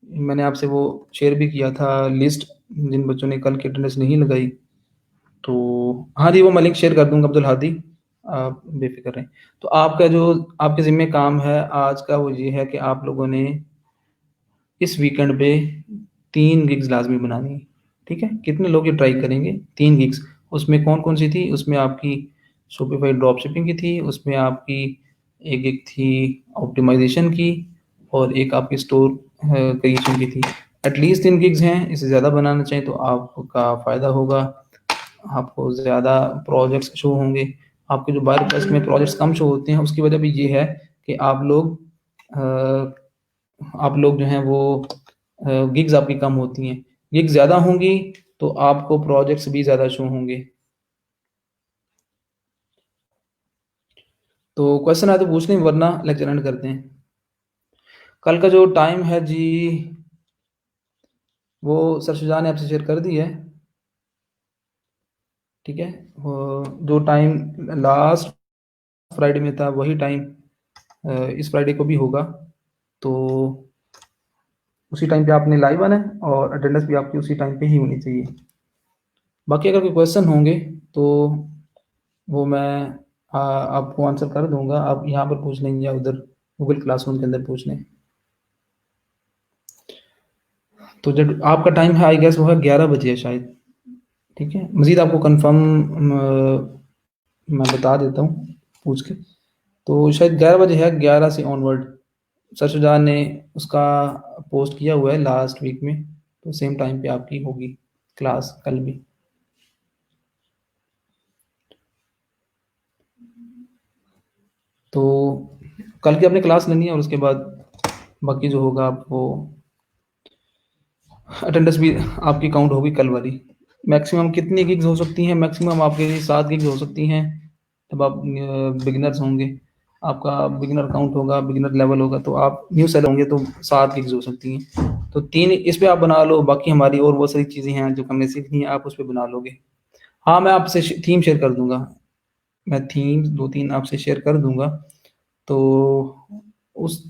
मैंने आपसे वो शेयर भी किया था लिस्ट, जिन बच्चों ने कल की अटेंडेंस नहीं लगाई। तो हाँ जी, वो मैं लिंक शेयर कर दूंगा अब्दुल हादी, आप बेफिक्र रहें। तो आपका जो आपके ज़िम्मे काम है आज का वो ये है कि आप लोगों ने इस वीकेंड पे 3 गिग्स लाज़मी बनानी है, ठीक है? कितने लोग ये ट्राई करेंगे? 3 गिग्स। उसमें कौन-कौन सी थी? उसमें आपकी शॉपिफ़ाई ड्रॉप शिपिंग की थी, उसमें आपकी एक गिग थी ऑप्टिमाइज़ेशन की, और एक आपकी स्टोर क्रिएशन की थी। एटलीस्ट 3 गिग्स हैं, इससे ज़्यादा बनाना चाहें तो आपका फ़ायदा होगा। आपको ज़्यादा प्रोजेक्ट्स शो होंगे। आपके जो बाहर टेस्ट में प्रोजेक्ट्स कम शो होते हैं, उसकी वजह भी ये है कि आप लोग जो हैं वो गिग्स आपकी कम होती हैं। गिग्स ज़्यादा होंगी तो आपको प्रोजेक्ट्स भी ज़्यादा शो होंगे। तो क्वेश्चन आए तो पूछ लें, वरना लेक्चर एंड करते हैं। कल का जो टाइम है जी, वो सर शुजान ने आपसे शेयर कर दी है, ठीक है। जो टाइम लास्ट फ्राइडे में था वही टाइम इस फ्राइडे को भी होगा। तो उसी टाइम पे आपने लाइव आना है, और अटेंडेंस भी आपकी उसी टाइम पे ही होनी चाहिए। बाकी अगर कोई क्वेश्चन होंगे तो वो मैं आपको आंसर कर दूंगा। आप यहाँ पर पूछ लें या उधर गूगल क्लासरूम के अंदर पूछ लें। तो जब आपका टाइम है आई गेस वो है 11 बजे है शायद, ठीक है। मज़ीद आपको कंफर्म मैं बता देता हूँ पूछ के। तो शायद 11 बजे है, 11 से ऑनवर्ड सर शुजान ने उसका पोस्ट किया हुआ है लास्ट वीक में। तो सेम टाइम पे आपकी होगी क्लास कल भी। तो कल की आपने क्लास लेनी है, और उसके बाद बाकी जो होगा आप वो अटेंडेंस भी आपकी काउंट होगी कल वाली। मैक्सिमम कितनी गिग्स हो सकती हैं? मैक्सिमम आपके लिए 7 गिग्स हो सकती हैं। जब आप बिगिनर्स होंगे, आपका बिगिनर काउंट होगा, बिगिनर लेवल होगा, तो आप न्यू सेलर होंगे तो 7 गिग्स हो सकती हैं। तो 3 इस पे आप बना लो, बाकी हमारी और बहुत सारी चीज़ें हैं जो हमने सीखनी है, आप उस पे बना लोगे। हाँ, मैं आपसे थीम शेयर कर दूँगा। मैं थीम 2-3 आपसे शेयर कर दूँगा। तो उस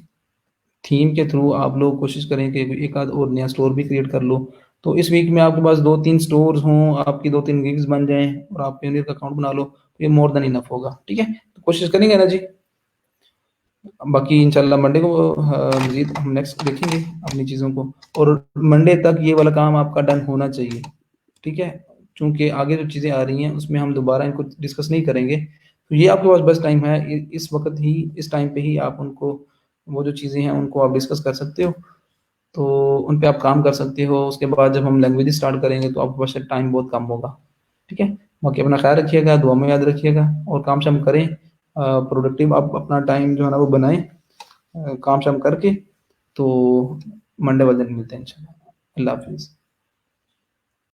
थीम के थ्रू आप लोग कोशिश करें कि एक आध और नया स्टोर भी क्रिएट कर लो। तो इस वीक में आपके पास 2-3 स्टोर्स हों, आपकी 2-3 गिग्स बन जाएँ, और आप पेनियर का अकाउंट बना लो, तो ये मोर देन इनफ होगा, ठीक है? तो कोशिश करेंगे ना जी। बाकी इंशाल्लाह मंडे को मज़ीद हम नेक्स्ट देखेंगे अपनी चीज़ों को, और मंडे तक ये वाला काम आपका डन होना चाहिए, ठीक है? चूँकि आगे जो चीज़ें आ रही हैं उसमें हम दोबारा इनको डिस्कस नहीं करेंगे। तो ये आपके पास बेस्ट टाइम है, इस वक़्त ही, इस टाइम पे ही आप उनको, वो जो चीज़ें हैं उनको आप डिस्कस कर सकते हो। तो उन पे आप काम कर सकते हो। उसके बाद जब हम लैंग्वेजेस स्टार्ट करेंगे तो आपके पास टाइम बहुत कम होगा, ठीक है। बाकी अपना ख्याल रखिएगा, दुआ में याद रखिएगा, और काम शाम करें, प्रोडक्टिव आप अपना टाइम जो है ना वो बनाएं, काम शाम करके। तो मंडे वाले दिन मिलते हैं इंशाल्लाह। अल्लाह हाफिज़।